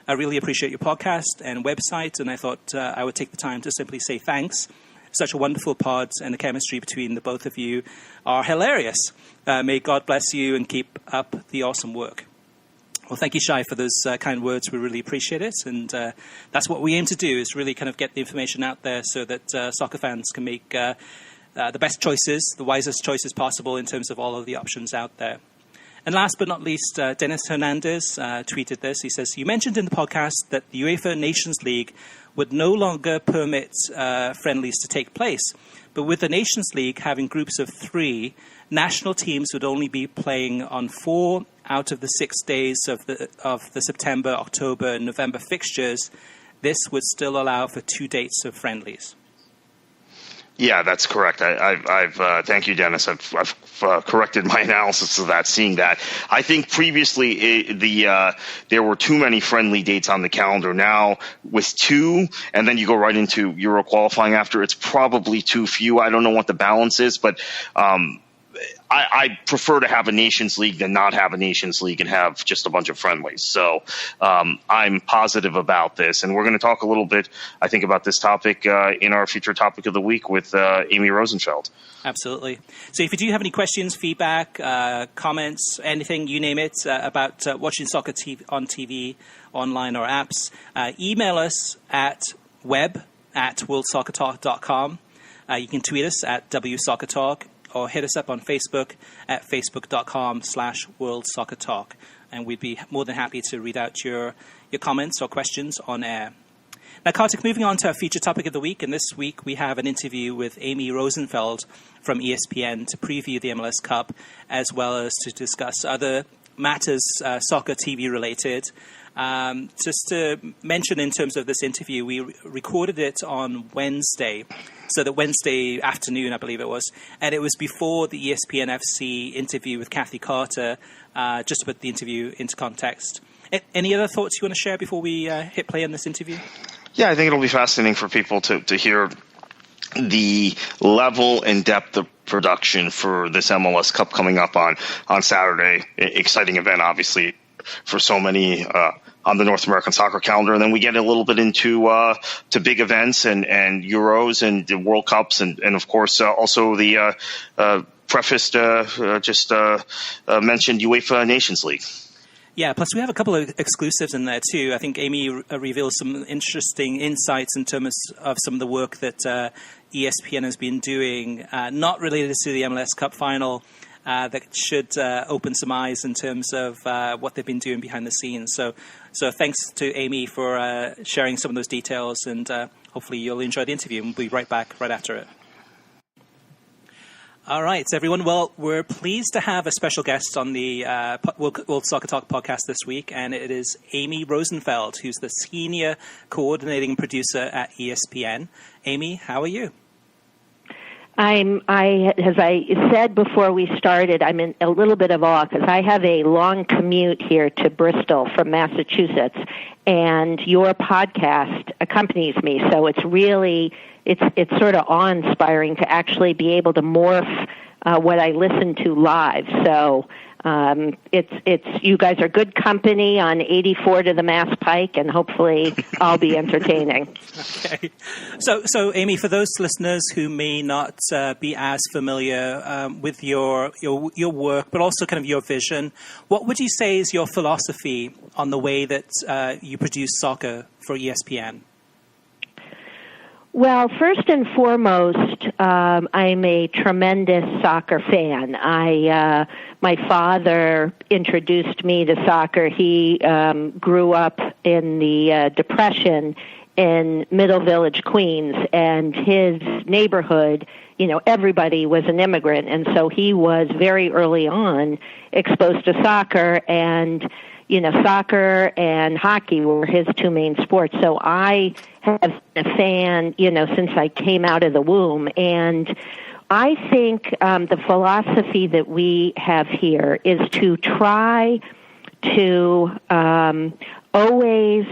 I really appreciate your podcast and website, and I thought I would take the time to simply say thanks. Such a wonderful pod, and the chemistry between the both of you are hilarious. May God bless you and keep up the awesome work. Well, thank you, Shai, for those kind words. We really appreciate it. And that's what we aim to do, is really kind of get the information out there so that soccer fans can make the best choices, the wisest choices possible in terms of all of the options out there. And last but not least, Dennis Hernandez tweeted this. He says, you mentioned in the podcast that the UEFA Nations League would no longer permit friendlies to take place. But with the Nations League having groups of 3, national teams would only be playing on 4 out of the 6 days of the September, October, and November fixtures. This would still allow for 2 dates of friendlies. Yeah, that's correct. I've thank you, Dennis. I've corrected my analysis of that, seeing that. I think previously there were too many friendly dates on the calendar. Now with 2, and then you go right into Euro qualifying after, it's probably too few. I don't know what the balance is, but I prefer to have a Nations League than not have a Nations League and have just a bunch of friendlies. So I'm positive about this. And we're going to talk a little bit, I think, about this topic in our future topic of the week with Amy Rosenfeld. Absolutely. So if you do have any questions, feedback, comments, anything, you name it, about watching soccer on TV, online or apps, email us at web@worldsoccertalk.com. You can tweet us at WSoccerTalk, or hit us up on Facebook at facebook.com/worldsoccertalk. And we'd be more than happy to read out your comments or questions on air. Now, Kartik, moving on to our feature topic of the week. And this week we have an interview with Amy Rosenfeld from ESPN to preview the MLS Cup, as well as to discuss other matters soccer TV related. Just to mention in terms of this interview, we recorded it on Wednesday. So the Wednesday afternoon, I believe it was. And it was before the ESPN FC interview with Kathy Carter, just to put the interview into context. Any other thoughts you want to share before we hit play on this interview? Yeah, I think it'll be fascinating for people to hear the level and depth of production for this MLS Cup coming up on Saturday. Exciting event, obviously, for so many on the North American soccer calendar. And then we get a little bit into to big events and Euros and the World Cups and of course, also the prefaced mentioned UEFA Nations League. Yeah, plus we have a couple of exclusives in there too. I think Amy reveals some interesting insights in terms of some of the work that ESPN has been doing, not related to the MLS Cup final, that should open some eyes in terms of what they've been doing behind the scenes. So thanks to Amy for sharing some of those details, and hopefully you'll enjoy the interview. We'll be right back right after it. All right, everyone. Well, we're pleased to have a special guest on the World Soccer Talk podcast this week, and it is Amy Rosenfeld, who's the senior coordinating producer at ESPN. Amy, how are you? As I said before we started, I'm in a little bit of awe because I have a long commute here to Bristol from Massachusetts, and your podcast accompanies me. So it's really, it's sort of awe-inspiring to actually be able to morph what I listen to live. So it's you guys are good company on 84 to the Mass Pike, and hopefully I'll be entertaining. Okay. So Amy, for those listeners who may not be as familiar with your work, but also kind of your vision, what would you say is your philosophy on the way that you produce soccer for ESPN? Well, first and foremost, I'm a tremendous soccer fan. My father introduced me to soccer. He grew up in the Depression in Middle Village, Queens, and his neighborhood, everybody was an immigrant, and so he was very early on exposed to soccer, and soccer and hockey were his two main sports. So I have been a fan, since I came out of the womb. And I think the philosophy that we have here is to try to always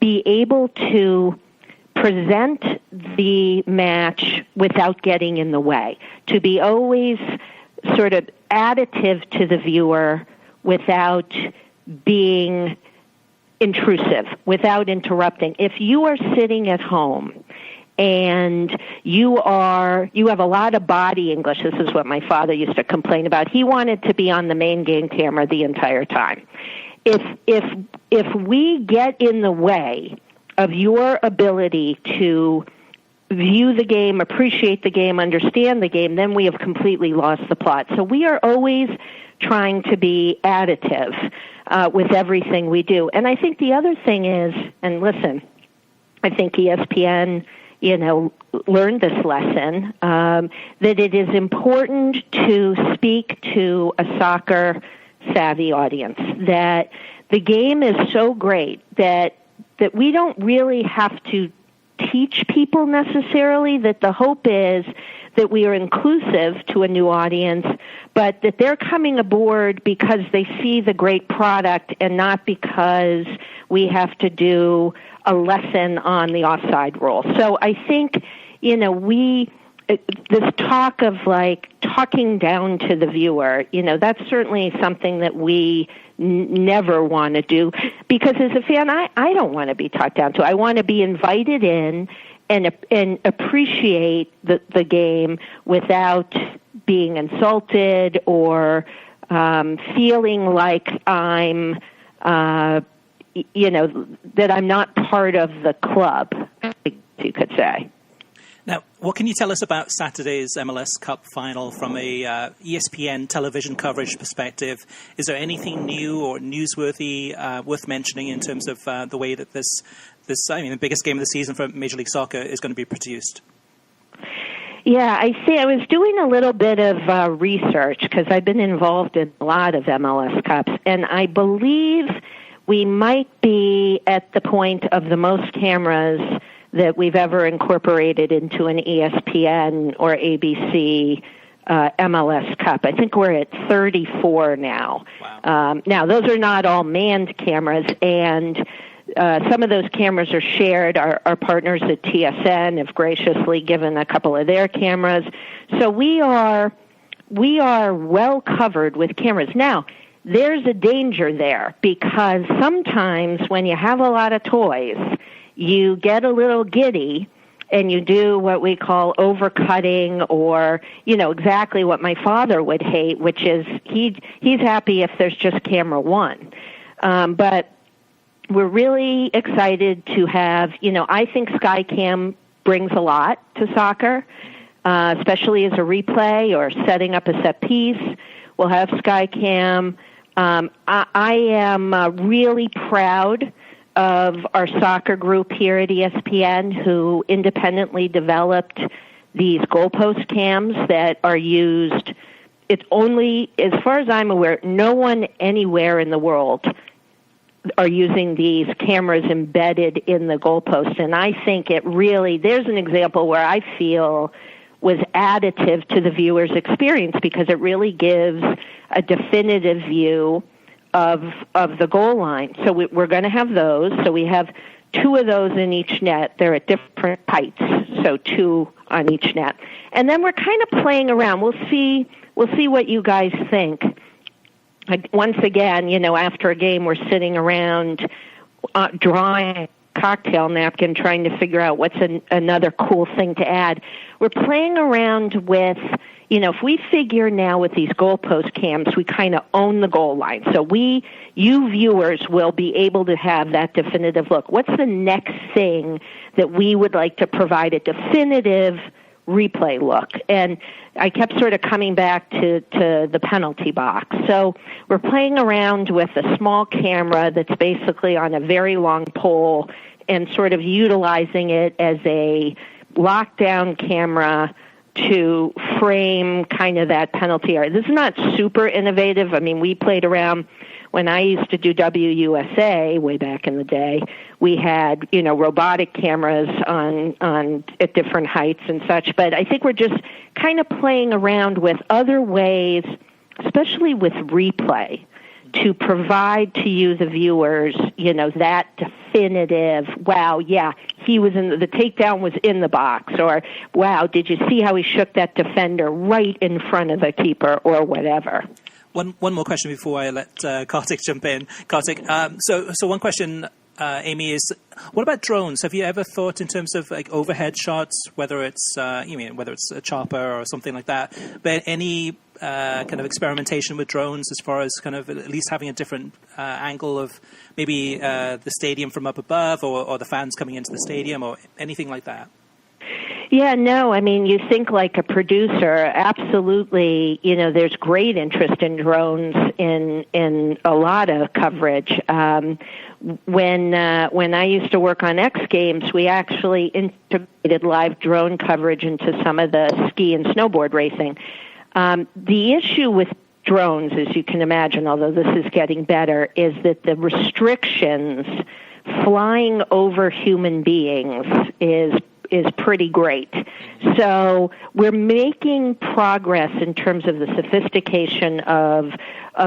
be able to present the match without getting in the way, to be always sort of additive to the viewer without being intrusive, without interrupting. If you are sitting at home and you have a lot of body English, this is what my father used to complain about. He wanted to be on the main game camera the entire time. If we get in the way of your ability to view the game, appreciate the game, understand the game, then we have completely lost the plot. So we are always trying to be additive with everything we do. And I think the other thing is, and listen, I think ESPN, learned this lesson, that it is important to speak to a soccer-savvy audience, that the game is so great that we don't really have to teach people necessarily, that the hope is that we are inclusive to a new audience, but that they're coming aboard because they see the great product and not because we have to do a lesson on the offside rule. So I think, this talk of like talking down to the viewer, that's certainly something that we never want to do, because as a fan, I don't want to be talked down to. I want to be invited in and appreciate the game without being insulted or feeling like I'm, that I'm not part of the club, you could say. Now, what can you tell us about Saturday's MLS Cup final from a ESPN television coverage perspective? Is there anything new or newsworthy worth mentioning in terms of the way that the biggest game of the season for Major League Soccer is going to be produced? Yeah, I see. I was doing a little bit of research because I've been involved in a lot of MLS Cups, and I believe we might be at the point of the most cameras that we've ever incorporated into an ESPN or ABC MLS Cup. I think we're at 34 now. Wow. Now, those are not all manned cameras, and some of those cameras are shared. Our partners at TSN have graciously given a couple of their cameras. So we are well covered with cameras. Now, there's a danger there, because sometimes when you have a lot of toys, you get a little giddy and you do what we call overcutting, or, exactly what my father would hate, which is he's happy if there's just camera one. But we're really excited to have, I think Skycam brings a lot to soccer, especially as a replay or setting up a set piece. We'll have Skycam. I am really proud of our soccer group here at ESPN, who independently developed these goalpost cams that are used. It's only, as far as I'm aware, no one anywhere in the world are using these cameras embedded in the goalpost. And I think there's an example where I feel was additive to the viewer's experience, because it really gives a definitive view of the goal line. So we're going to have those. So we have 2 of those in each net. They're at different heights, so 2 on each net. And then we're kind of playing around. We'll see what you guys think. Once again, after a game, we're sitting around drawing a cocktail napkin, trying to figure out what's another cool thing to add. We're playing around with, if we figure now with these goalpost cams, we kind of own the goal line. So you viewers will be able to have that definitive look. What's the next thing that we would like to provide a definitive replay look? And I kept sort of coming back to the penalty box. So we're playing around with a small camera that's basically on a very long pole and sort of utilizing it as a lockdown camera to frame kind of that penalty area. This is not super innovative. I mean, we played around when I used to do WUSA way back in the day. We had, robotic cameras on at different heights and such. But I think we're just kind of playing around with other ways, especially with replay, to provide to you, the viewers, that definitive, wow, yeah, he was the takedown was in the box, or wow, did you see how he shook that defender right in front of the keeper, or whatever. One more question before I let Kartik jump in. Kartik, so one question, Amy, is what about drones? Have you ever thought in terms of like overhead shots, whether it's whether it's a chopper or something like that? But any kind of experimentation with drones as far as kind of at least having a different angle of maybe the stadium from up above, or the fans coming into the stadium, or anything like that? Yeah, no, I mean, you think like a producer, absolutely, there's great interest in drones in a lot of coverage. When I used to work on X Games, we actually integrated live drone coverage into some of the ski and snowboard racing. The issue with drones, as you can imagine, although this is getting better, is that the restrictions flying over human beings is pretty great. So we're making progress in terms of the sophistication of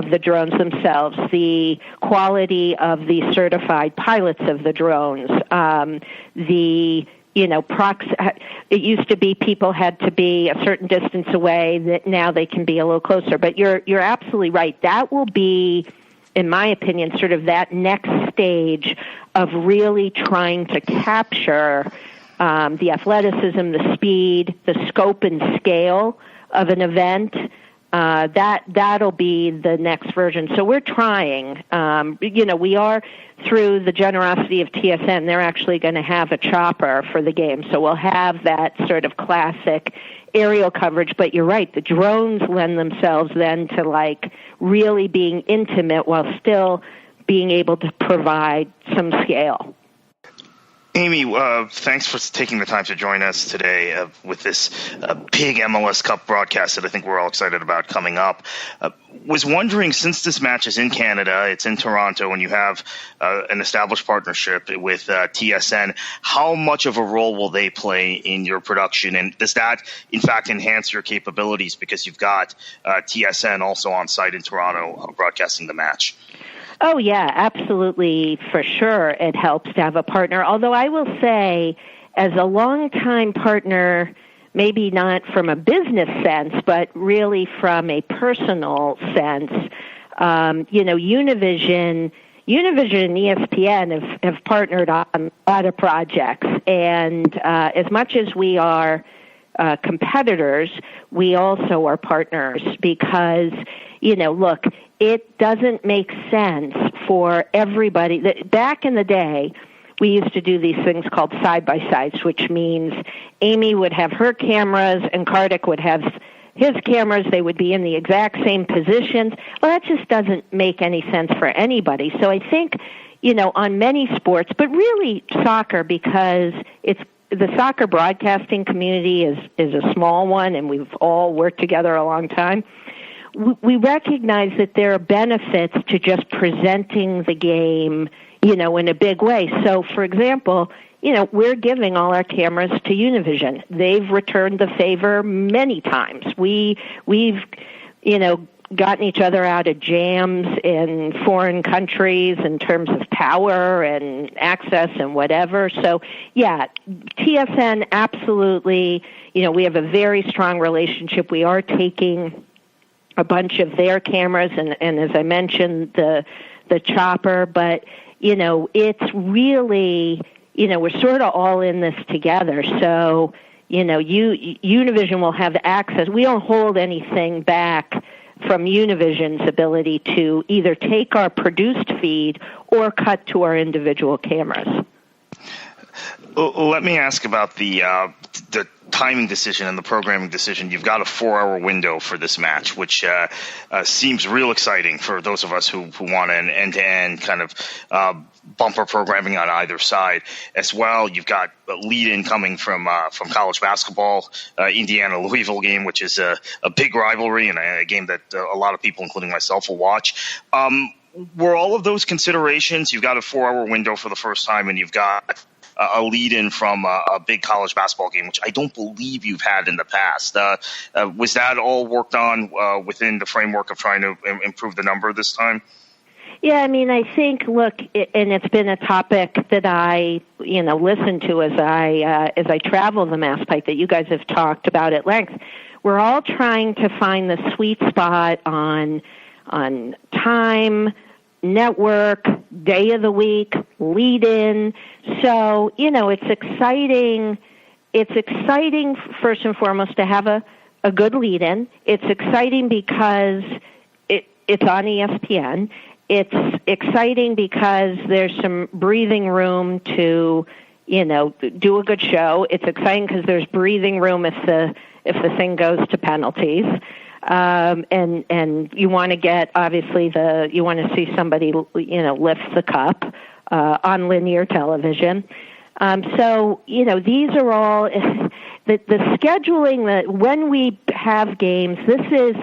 the drones themselves, the quality of the certified pilots of the drones, it used to be people had to be a certain distance away, that now they can be a little closer. But you're absolutely right. That will be, in my opinion, sort of that next stage of really trying to capture the athleticism, the speed, the scope and scale of an event. That'll be the next version. So we're trying. We are, through the generosity of TSN, they're actually going to have a chopper for the game. So we'll have that sort of classic aerial coverage. But you're right, the drones lend themselves then to like really being intimate while still being able to provide some scale. Amy, thanks for taking the time to join us today with this big MLS Cup broadcast that I think we're all excited about coming up. Was wondering, since this match is in Canada, it's in Toronto, and you have an established partnership with TSN, how much of a role will they play in your production? And does that, in fact, enhance your capabilities because you've got TSN also on site in Toronto broadcasting the match? Oh, yeah, absolutely, for sure it helps to have a partner. Although I will say, as a longtime partner, maybe not from a business sense, but really from a personal sense, Univision and ESPN have partnered on a lot of projects. And as much as we are competitors, we also are partners because, look, it doesn't make sense for everybody. Back in the day, we used to do these things called side-by-sides, which means Amy would have her cameras and Kartik would have his cameras. They would be in the exact same positions. Well, that just doesn't make any sense for anybody. So I think, on many sports, but really soccer, because the soccer broadcasting community is a small one, and we've all worked together a long time. We recognize that there are benefits to just presenting the game, in a big way. So, for example, we're giving all our cameras to Univision. They've returned the favor many times. We've gotten each other out of jams in foreign countries in terms of power and access and whatever. So, yeah, TSN, absolutely. We have a very strong relationship. We are taking a bunch of their cameras and as I mentioned, the chopper, but it's really, we're sort of all in this together. So, Univision will have access. We don't hold anything back from Univision's ability to either take our produced feed or cut to our individual cameras. Let me ask about the timing decision and the programming decision. You've got a 4-hour window for this match, which seems real exciting for those of us who want an end-to-end kind of bumper programming on either side. As well, you've got a lead-in coming from college basketball, Indiana-Louisville game, which is a big rivalry and a game that a lot of people, including myself, will watch. Were all of those considerations? You've got a 4-hour window for the first time, and you've got a lead-in from a big college basketball game, which I don't believe you've had in the past. Was that all worked on within the framework of trying to improve the number this time? Yeah, I mean, I think, look, and it's been a topic that I, listen to as I travel the Mass Pike that you guys have talked about at length. We're all trying to find the sweet spot on time, network, day of the week, lead in. So, it's exciting. It's exciting first and foremost to have a good lead in. It's exciting because it's on ESPN. It's exciting because there's some breathing room to, do a good show. It's exciting because there's breathing room if the thing goes to penalties. And you want to get, obviously, you want to see somebody, lift the cup on linear television. So, these are all the scheduling that when we have games, this is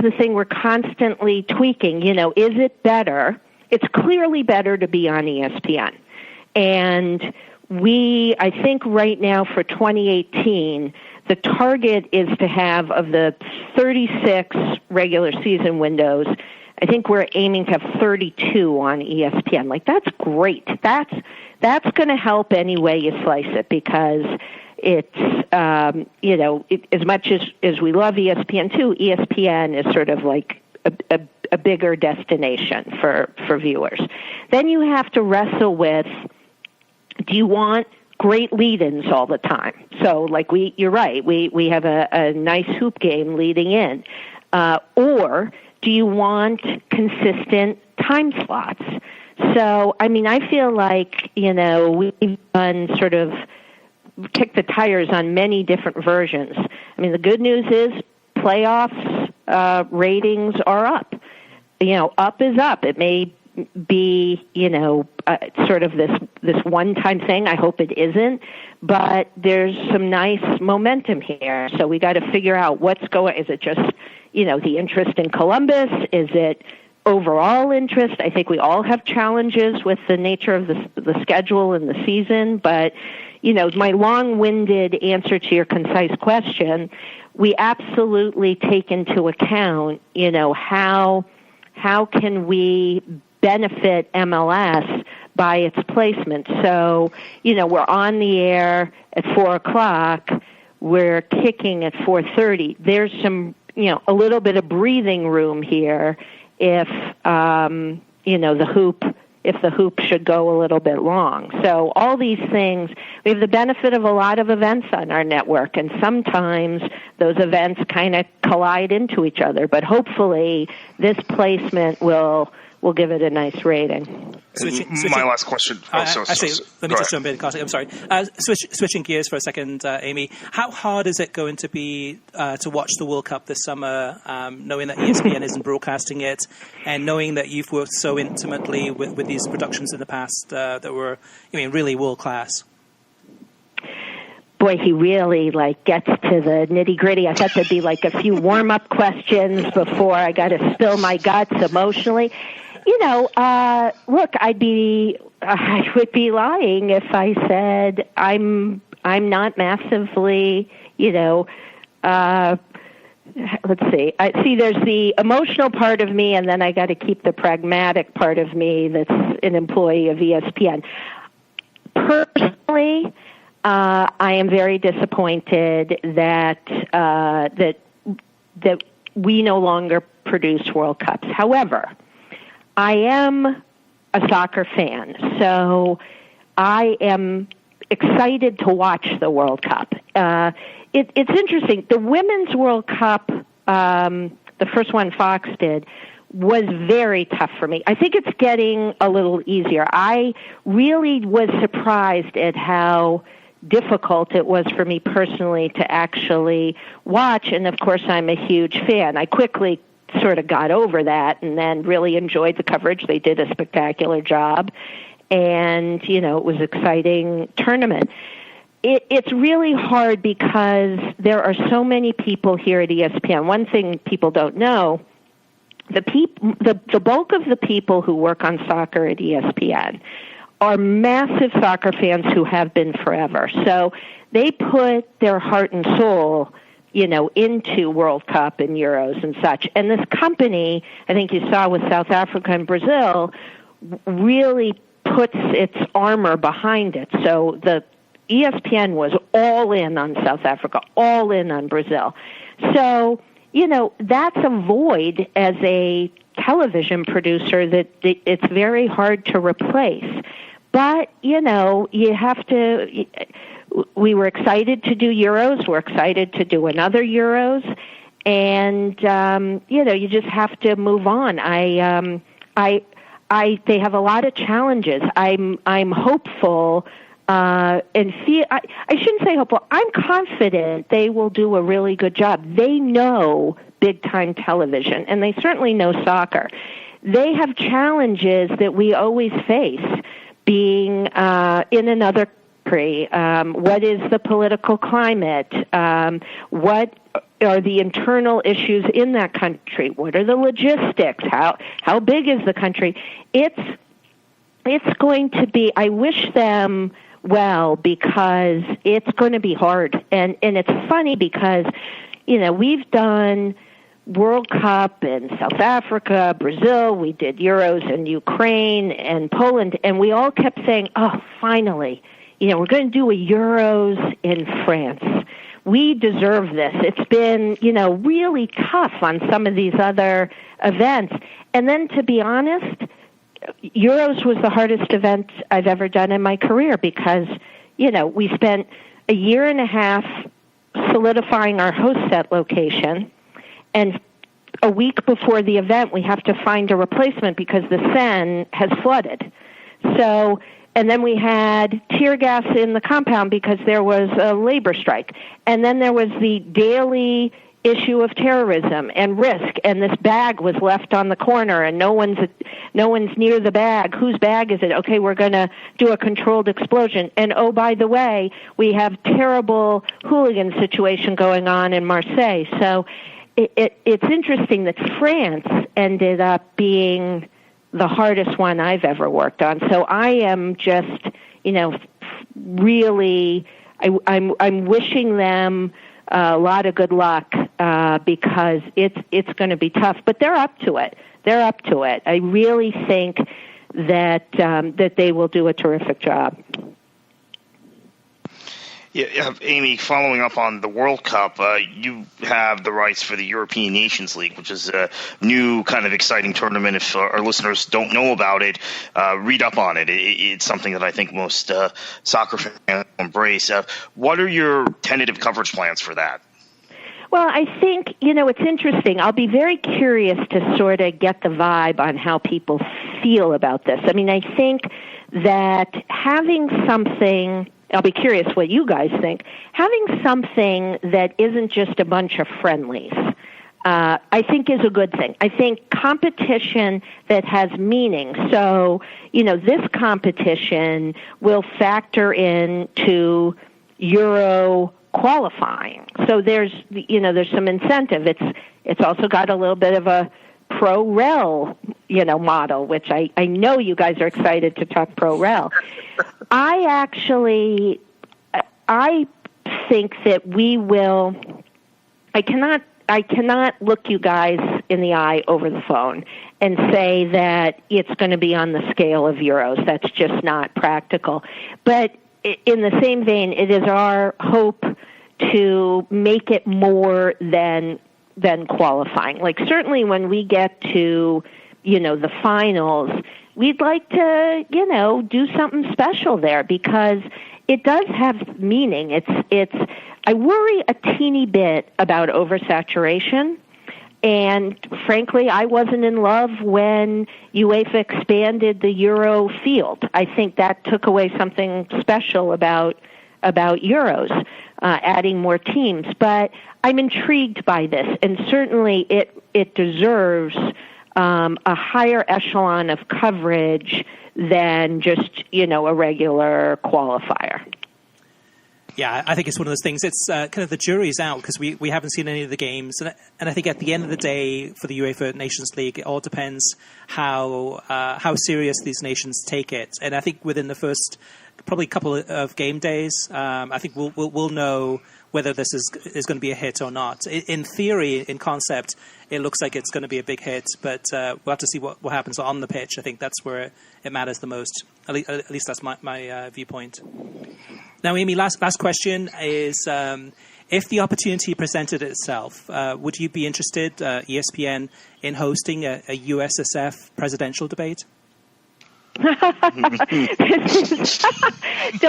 the thing we're constantly tweaking. Is it better? It's clearly better to be on ESPN. And I think right now for 2018, the target is to have, of the 36 regular season windows, I think we're aiming to have 32 on ESPN. Like, that's great. That's going to help any way you slice it, because it's, as much as we love ESPN2, ESPN is sort of like a bigger destination for viewers. Then you have to wrestle with, do you want great lead-ins all the time? So, like, you're right, we have a nice hoop game leading in. Or do you want consistent time slots? So, I mean, I feel like, we've done sort of kick the tires on many different versions. I mean, the good news is playoffs ratings are up. Up is up. It may be, sort of this one-time thing. I hope it isn't. But there's some nice momentum here. So we got to figure out what's going. Is it just, the interest in Columbus? Is it overall interest? I think we all have challenges with the nature of the schedule and the season. But, my long-winded answer to your concise question, we absolutely take into account, how can we benefit MLS by its placement. So, we're on the air at 4:00. We're kicking at 4:30. There's some, a little bit of breathing room here if, the hoop should go a little bit long. So all these things, we have the benefit of a lot of events on our network, and sometimes those events kind of collide into each other. But hopefully this placement will give it a nice rating. My last question. Let me just jump in, Kartik. I'm sorry. Switching gears for a second, Amy. How hard is it going to be to watch the World Cup this summer, knowing that ESPN isn't broadcasting it, and knowing that you've worked so intimately with these productions in the past that were, really world class? Boy, he really gets to the nitty gritty. I thought there'd be a few warm up questions before I got to spill my guts emotionally. Look, I would be lying if I said I'm not massively, let's see. There's the emotional part of me, and then I got to keep the pragmatic part of me that's an employee of ESPN. Personally, I am very disappointed that we no longer produce World Cups. However, I am a soccer fan, so I am excited to watch the World Cup. It's interesting. The Women's World Cup, the first one Fox did, was very tough for me. I think it's getting a little easier. I really was surprised at how difficult it was for me personally to actually watch, and of course I'm a huge fan. I quickly sort of got over that and then really enjoyed the coverage. They did a spectacular job, and it was an exciting tournament. It's really hard because there are so many people here at ESPN. One thing people don't know, the bulk of the people who work on soccer at ESPN are massive soccer fans who have been forever. So they put their heart and soul into World Cup and Euros and such. And this company, I think you saw with South Africa and Brazil, really puts its armor behind it. So the ESPN was all in on South Africa, all in on Brazil. So, that's a void as a television producer that it's very hard to replace. But, you have to... We were excited to do Euros. We're excited to do another Euros. And, you just have to move on. They have a lot of challenges. I'm hopeful, I shouldn't say hopeful. I'm confident they will do a really good job. They know big-time television, and they certainly know soccer. They have challenges that we always face, being in another country. What is the political climate? What are the internal issues in that country? What are the logistics? How big is the country? It's going to be, I wish them well, because it's going to be hard. And it's funny because, we've done World Cup in South Africa, Brazil, we did Euros in Ukraine and Poland, and we all kept saying, oh, finally, we're going to do a Euros in France. We deserve this. It's been, really tough on some of these other events. And then, to be honest, Euros was the hardest event I've ever done in my career because, we spent a year and a half solidifying our host set location, and a week before the event, we have to find a replacement because the Seine has flooded. So, and then we had tear gas in the compound because there was a labor strike. And then there was the daily issue of terrorism and risk, and this bag was left on the corner, and no one's near the bag. Whose bag is it? Okay, we're going to do a controlled explosion. And oh, by the way, we have terrible hooligan situation going on in Marseille. So it's interesting that France ended up being the hardest one I've ever worked on. So I am just, really, I'm wishing them a lot of good luck because it's going to be tough. But they're up to it. I really think that they will do a terrific job. Yeah, Amy, following up on the World Cup, you have the rights for the European Nations League, which is a new kind of exciting tournament. If our listeners don't know about it, read up on it. It's something that I think most soccer fans embrace. What are your tentative coverage plans for that? Well, I think, it's interesting. I'll be very curious to sort of get the vibe on how people feel about this. I mean, I think that having something... I'll be curious what you guys think. Having something that isn't just a bunch of friendlies, I think is a good thing. I think competition that has meaning. So, this competition will factor into Euro qualifying. So there's some incentive. It's also got a little bit of a pro-rel, model, which I know you guys are excited to talk pro-rel. I think that we will, I cannot look you guys in the eye over the phone and say that it's going to be on the scale of Euros. That's just not practical. But in the same vein, it is our hope to make it more than qualifying. Like, certainly when we get to, the finals, we'd like to, do something special there because it does have meaning. I worry a teeny bit about oversaturation. And frankly, I wasn't in love when UEFA expanded the Euro field. I think that took away something special about Euros, adding more teams. But I'm intrigued by this, and certainly it deserves a higher echelon of coverage than just, a regular qualifier. Yeah, I think it's one of those things. It's kind of the jury's out because we haven't seen any of the games. And I think at the end of the day, for the UEFA Nations League, it all depends how serious these nations take it. And I think within the first probably a couple of game days, I think we'll know whether this is going to be a hit or not. In theory, in concept, it looks like it's going to be a big hit, but we'll have to see what happens on the pitch. I think that's where it matters the most. At least that's my viewpoint. Now, Amy, last question is, if the opportunity presented itself, would you be interested, ESPN, in hosting a USSF presidential debate? The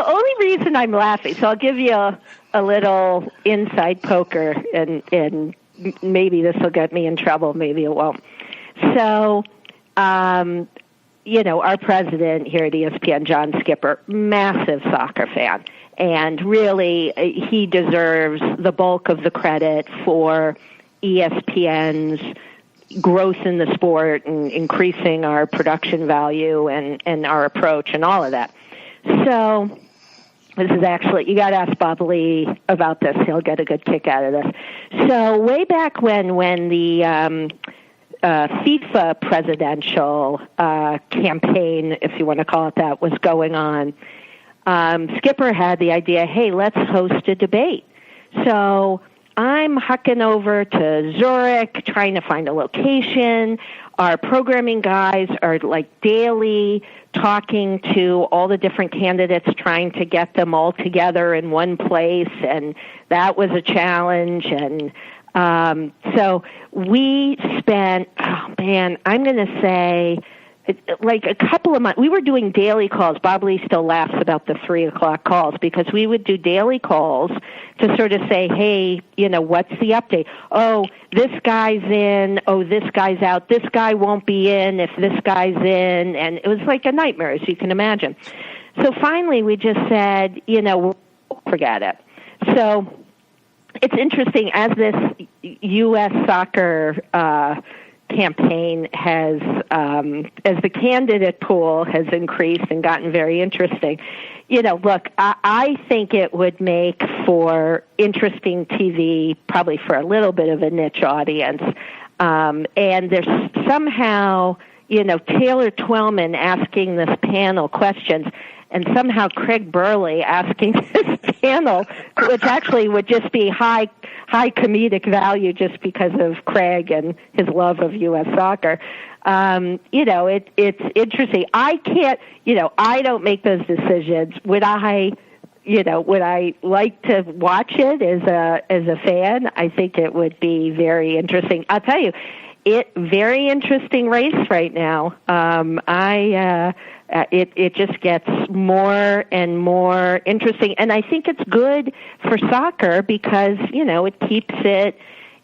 only reason I'm laughing, so I'll give you a little inside poker, and maybe this will get me in trouble, maybe it won't. So, our president here at ESPN, John Skipper, massive soccer fan, and really he deserves the bulk of the credit for ESPN's growth in the sport and increasing our production value and our approach and all of that. So this is actually, you got to ask Bob Lee about this. He'll get a good kick out of this. So way back when the FIFA presidential campaign, if you want to call it that, was going on, Skipper had the idea, hey, let's host a debate. So I'm hucking over to Zurich, trying to find a location. Our programming guys are like daily talking to all the different candidates, trying to get them all together in one place, and that was a challenge. And so we spent, I'm going to say, like a couple of months. We were doing daily calls. Bob Lee still laughs about the 3:00 calls, because we would do daily calls to sort of say, hey, what's the update? Oh, this guy's in. Oh, this guy's out. This guy won't be in if this guy's in. And it was like a nightmare, as you can imagine. So finally we just said, forget it. So it's interesting, as this U.S. soccer campaign has, as the candidate pool has increased and gotten very interesting, look, I think it would make for interesting TV, probably for a little bit of a niche audience. And there's somehow, Taylor Twellman asking this panel questions, and somehow Craig Burley asking this panel, which actually would just be high comedic value just because of Craig and his love of U.S. soccer. It's interesting. I can't, I don't make those decisions. Would I like to watch it as a fan? I think it would be very interesting. I'll tell you, very interesting race right now. It just gets more and more interesting, and I think it's good for soccer because it keeps it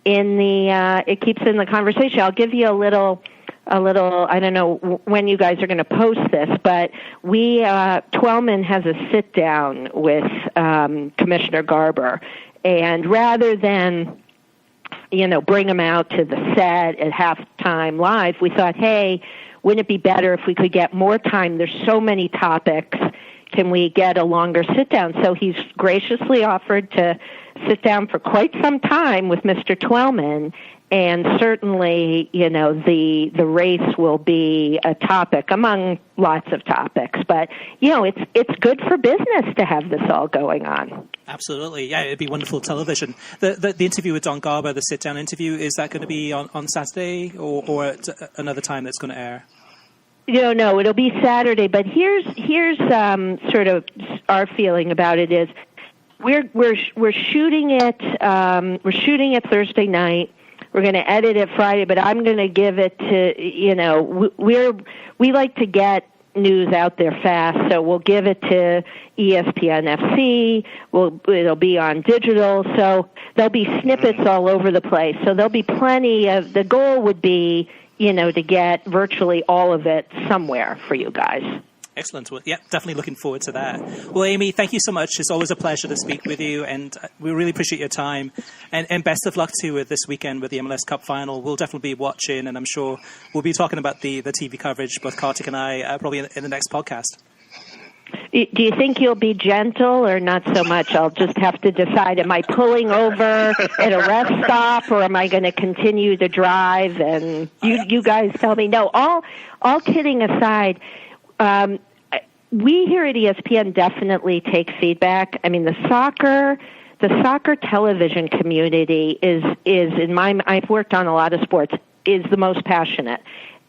in the conversation. I'll give you a little. I don't know when you guys are going to post this, but Twellman has a sit down with Commissioner Garber, and rather than bring him out to the set at halftime live, we thought, hey, wouldn't it be better if we could get more time? There's so many topics. Can we get a longer sit-down? So he's graciously offered to sit down for quite some time with Mr. Twellman, and certainly, the race will be a topic among lots of topics. But, it's good for business to have this all going on. Absolutely. Yeah, it'd be wonderful television. The interview with Don Garber, the sit-down interview, is that going to be on Saturday or at another time that's going to air? No, it'll be Saturday. But here's sort of our feeling about it is we're shooting it Thursday night. We're going to edit it Friday, but I'm going to give it to we like to get news out there fast, so we'll give it to ESPN FC. It'll be on digital, so there'll be snippets all over the place. So there'll be plenty of. The goal would be to get virtually all of it somewhere for you guys. Excellent. Well, yeah, definitely looking forward to that. Well, Amy, thank you so much. It's always a pleasure to speak with you, and we really appreciate your time. And best of luck to you with this weekend with the MLS Cup final. We'll definitely be watching, and I'm sure we'll be talking about the TV coverage, both Kartik and I, probably in the next podcast. Do you think you'll be gentle or not so much? I'll just have to decide, am I pulling over at a rest stop or am I going to continue to drive? And you guys tell me. No, all kidding aside, we here at ESPN definitely take feedback. I mean, the soccer television community is I've worked on a lot of sports, is the most passionate.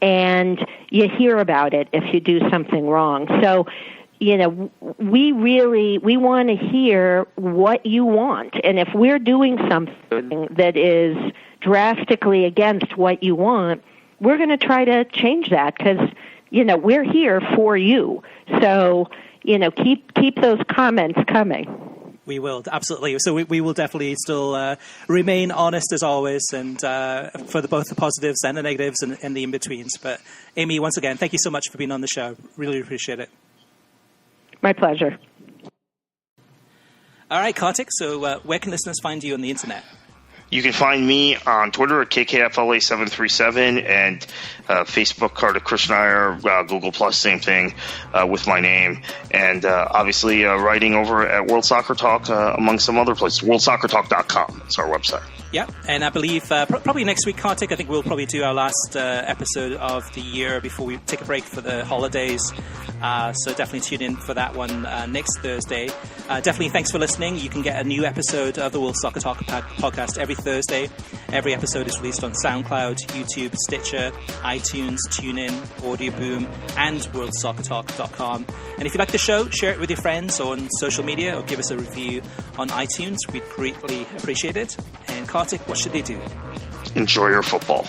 And you hear about it if you do something wrong. So, we want to hear what you want. And if we're doing something that is drastically against what you want, we're going to try to change that because, we're here for you. So, keep those comments coming. We will, absolutely. So we will definitely still remain honest as always, and for both the positives and the negatives and the in-betweens. But Amy, once again, thank you so much for being on the show. Really appreciate it. My pleasure. All right, Kartik, so where can listeners find you on the internet? You can find me on Twitter at KKFLA737 and Facebook, Kartik Krishnaiyer, Google Plus, same thing with my name. And obviously writing over at World Soccer Talk, among some other places. WorldSoccerTalk.com is our website. Yeah, and I believe probably next week, Kartik, I think we'll probably do our last episode of the year before we take a break for the holidays. So definitely tune in for that one next Thursday. Definitely thanks for listening. You can get a new episode of the World Soccer Talk podcast every Thursday. Every episode is released on SoundCloud, YouTube, Stitcher, iTunes, TuneIn, Audio Boom, and WorldSoccerTalk.com. And if you like the show, share it with your friends on social media or give us a review on iTunes. We'd greatly appreciate it. And Kartik, what should they do? Enjoy your football.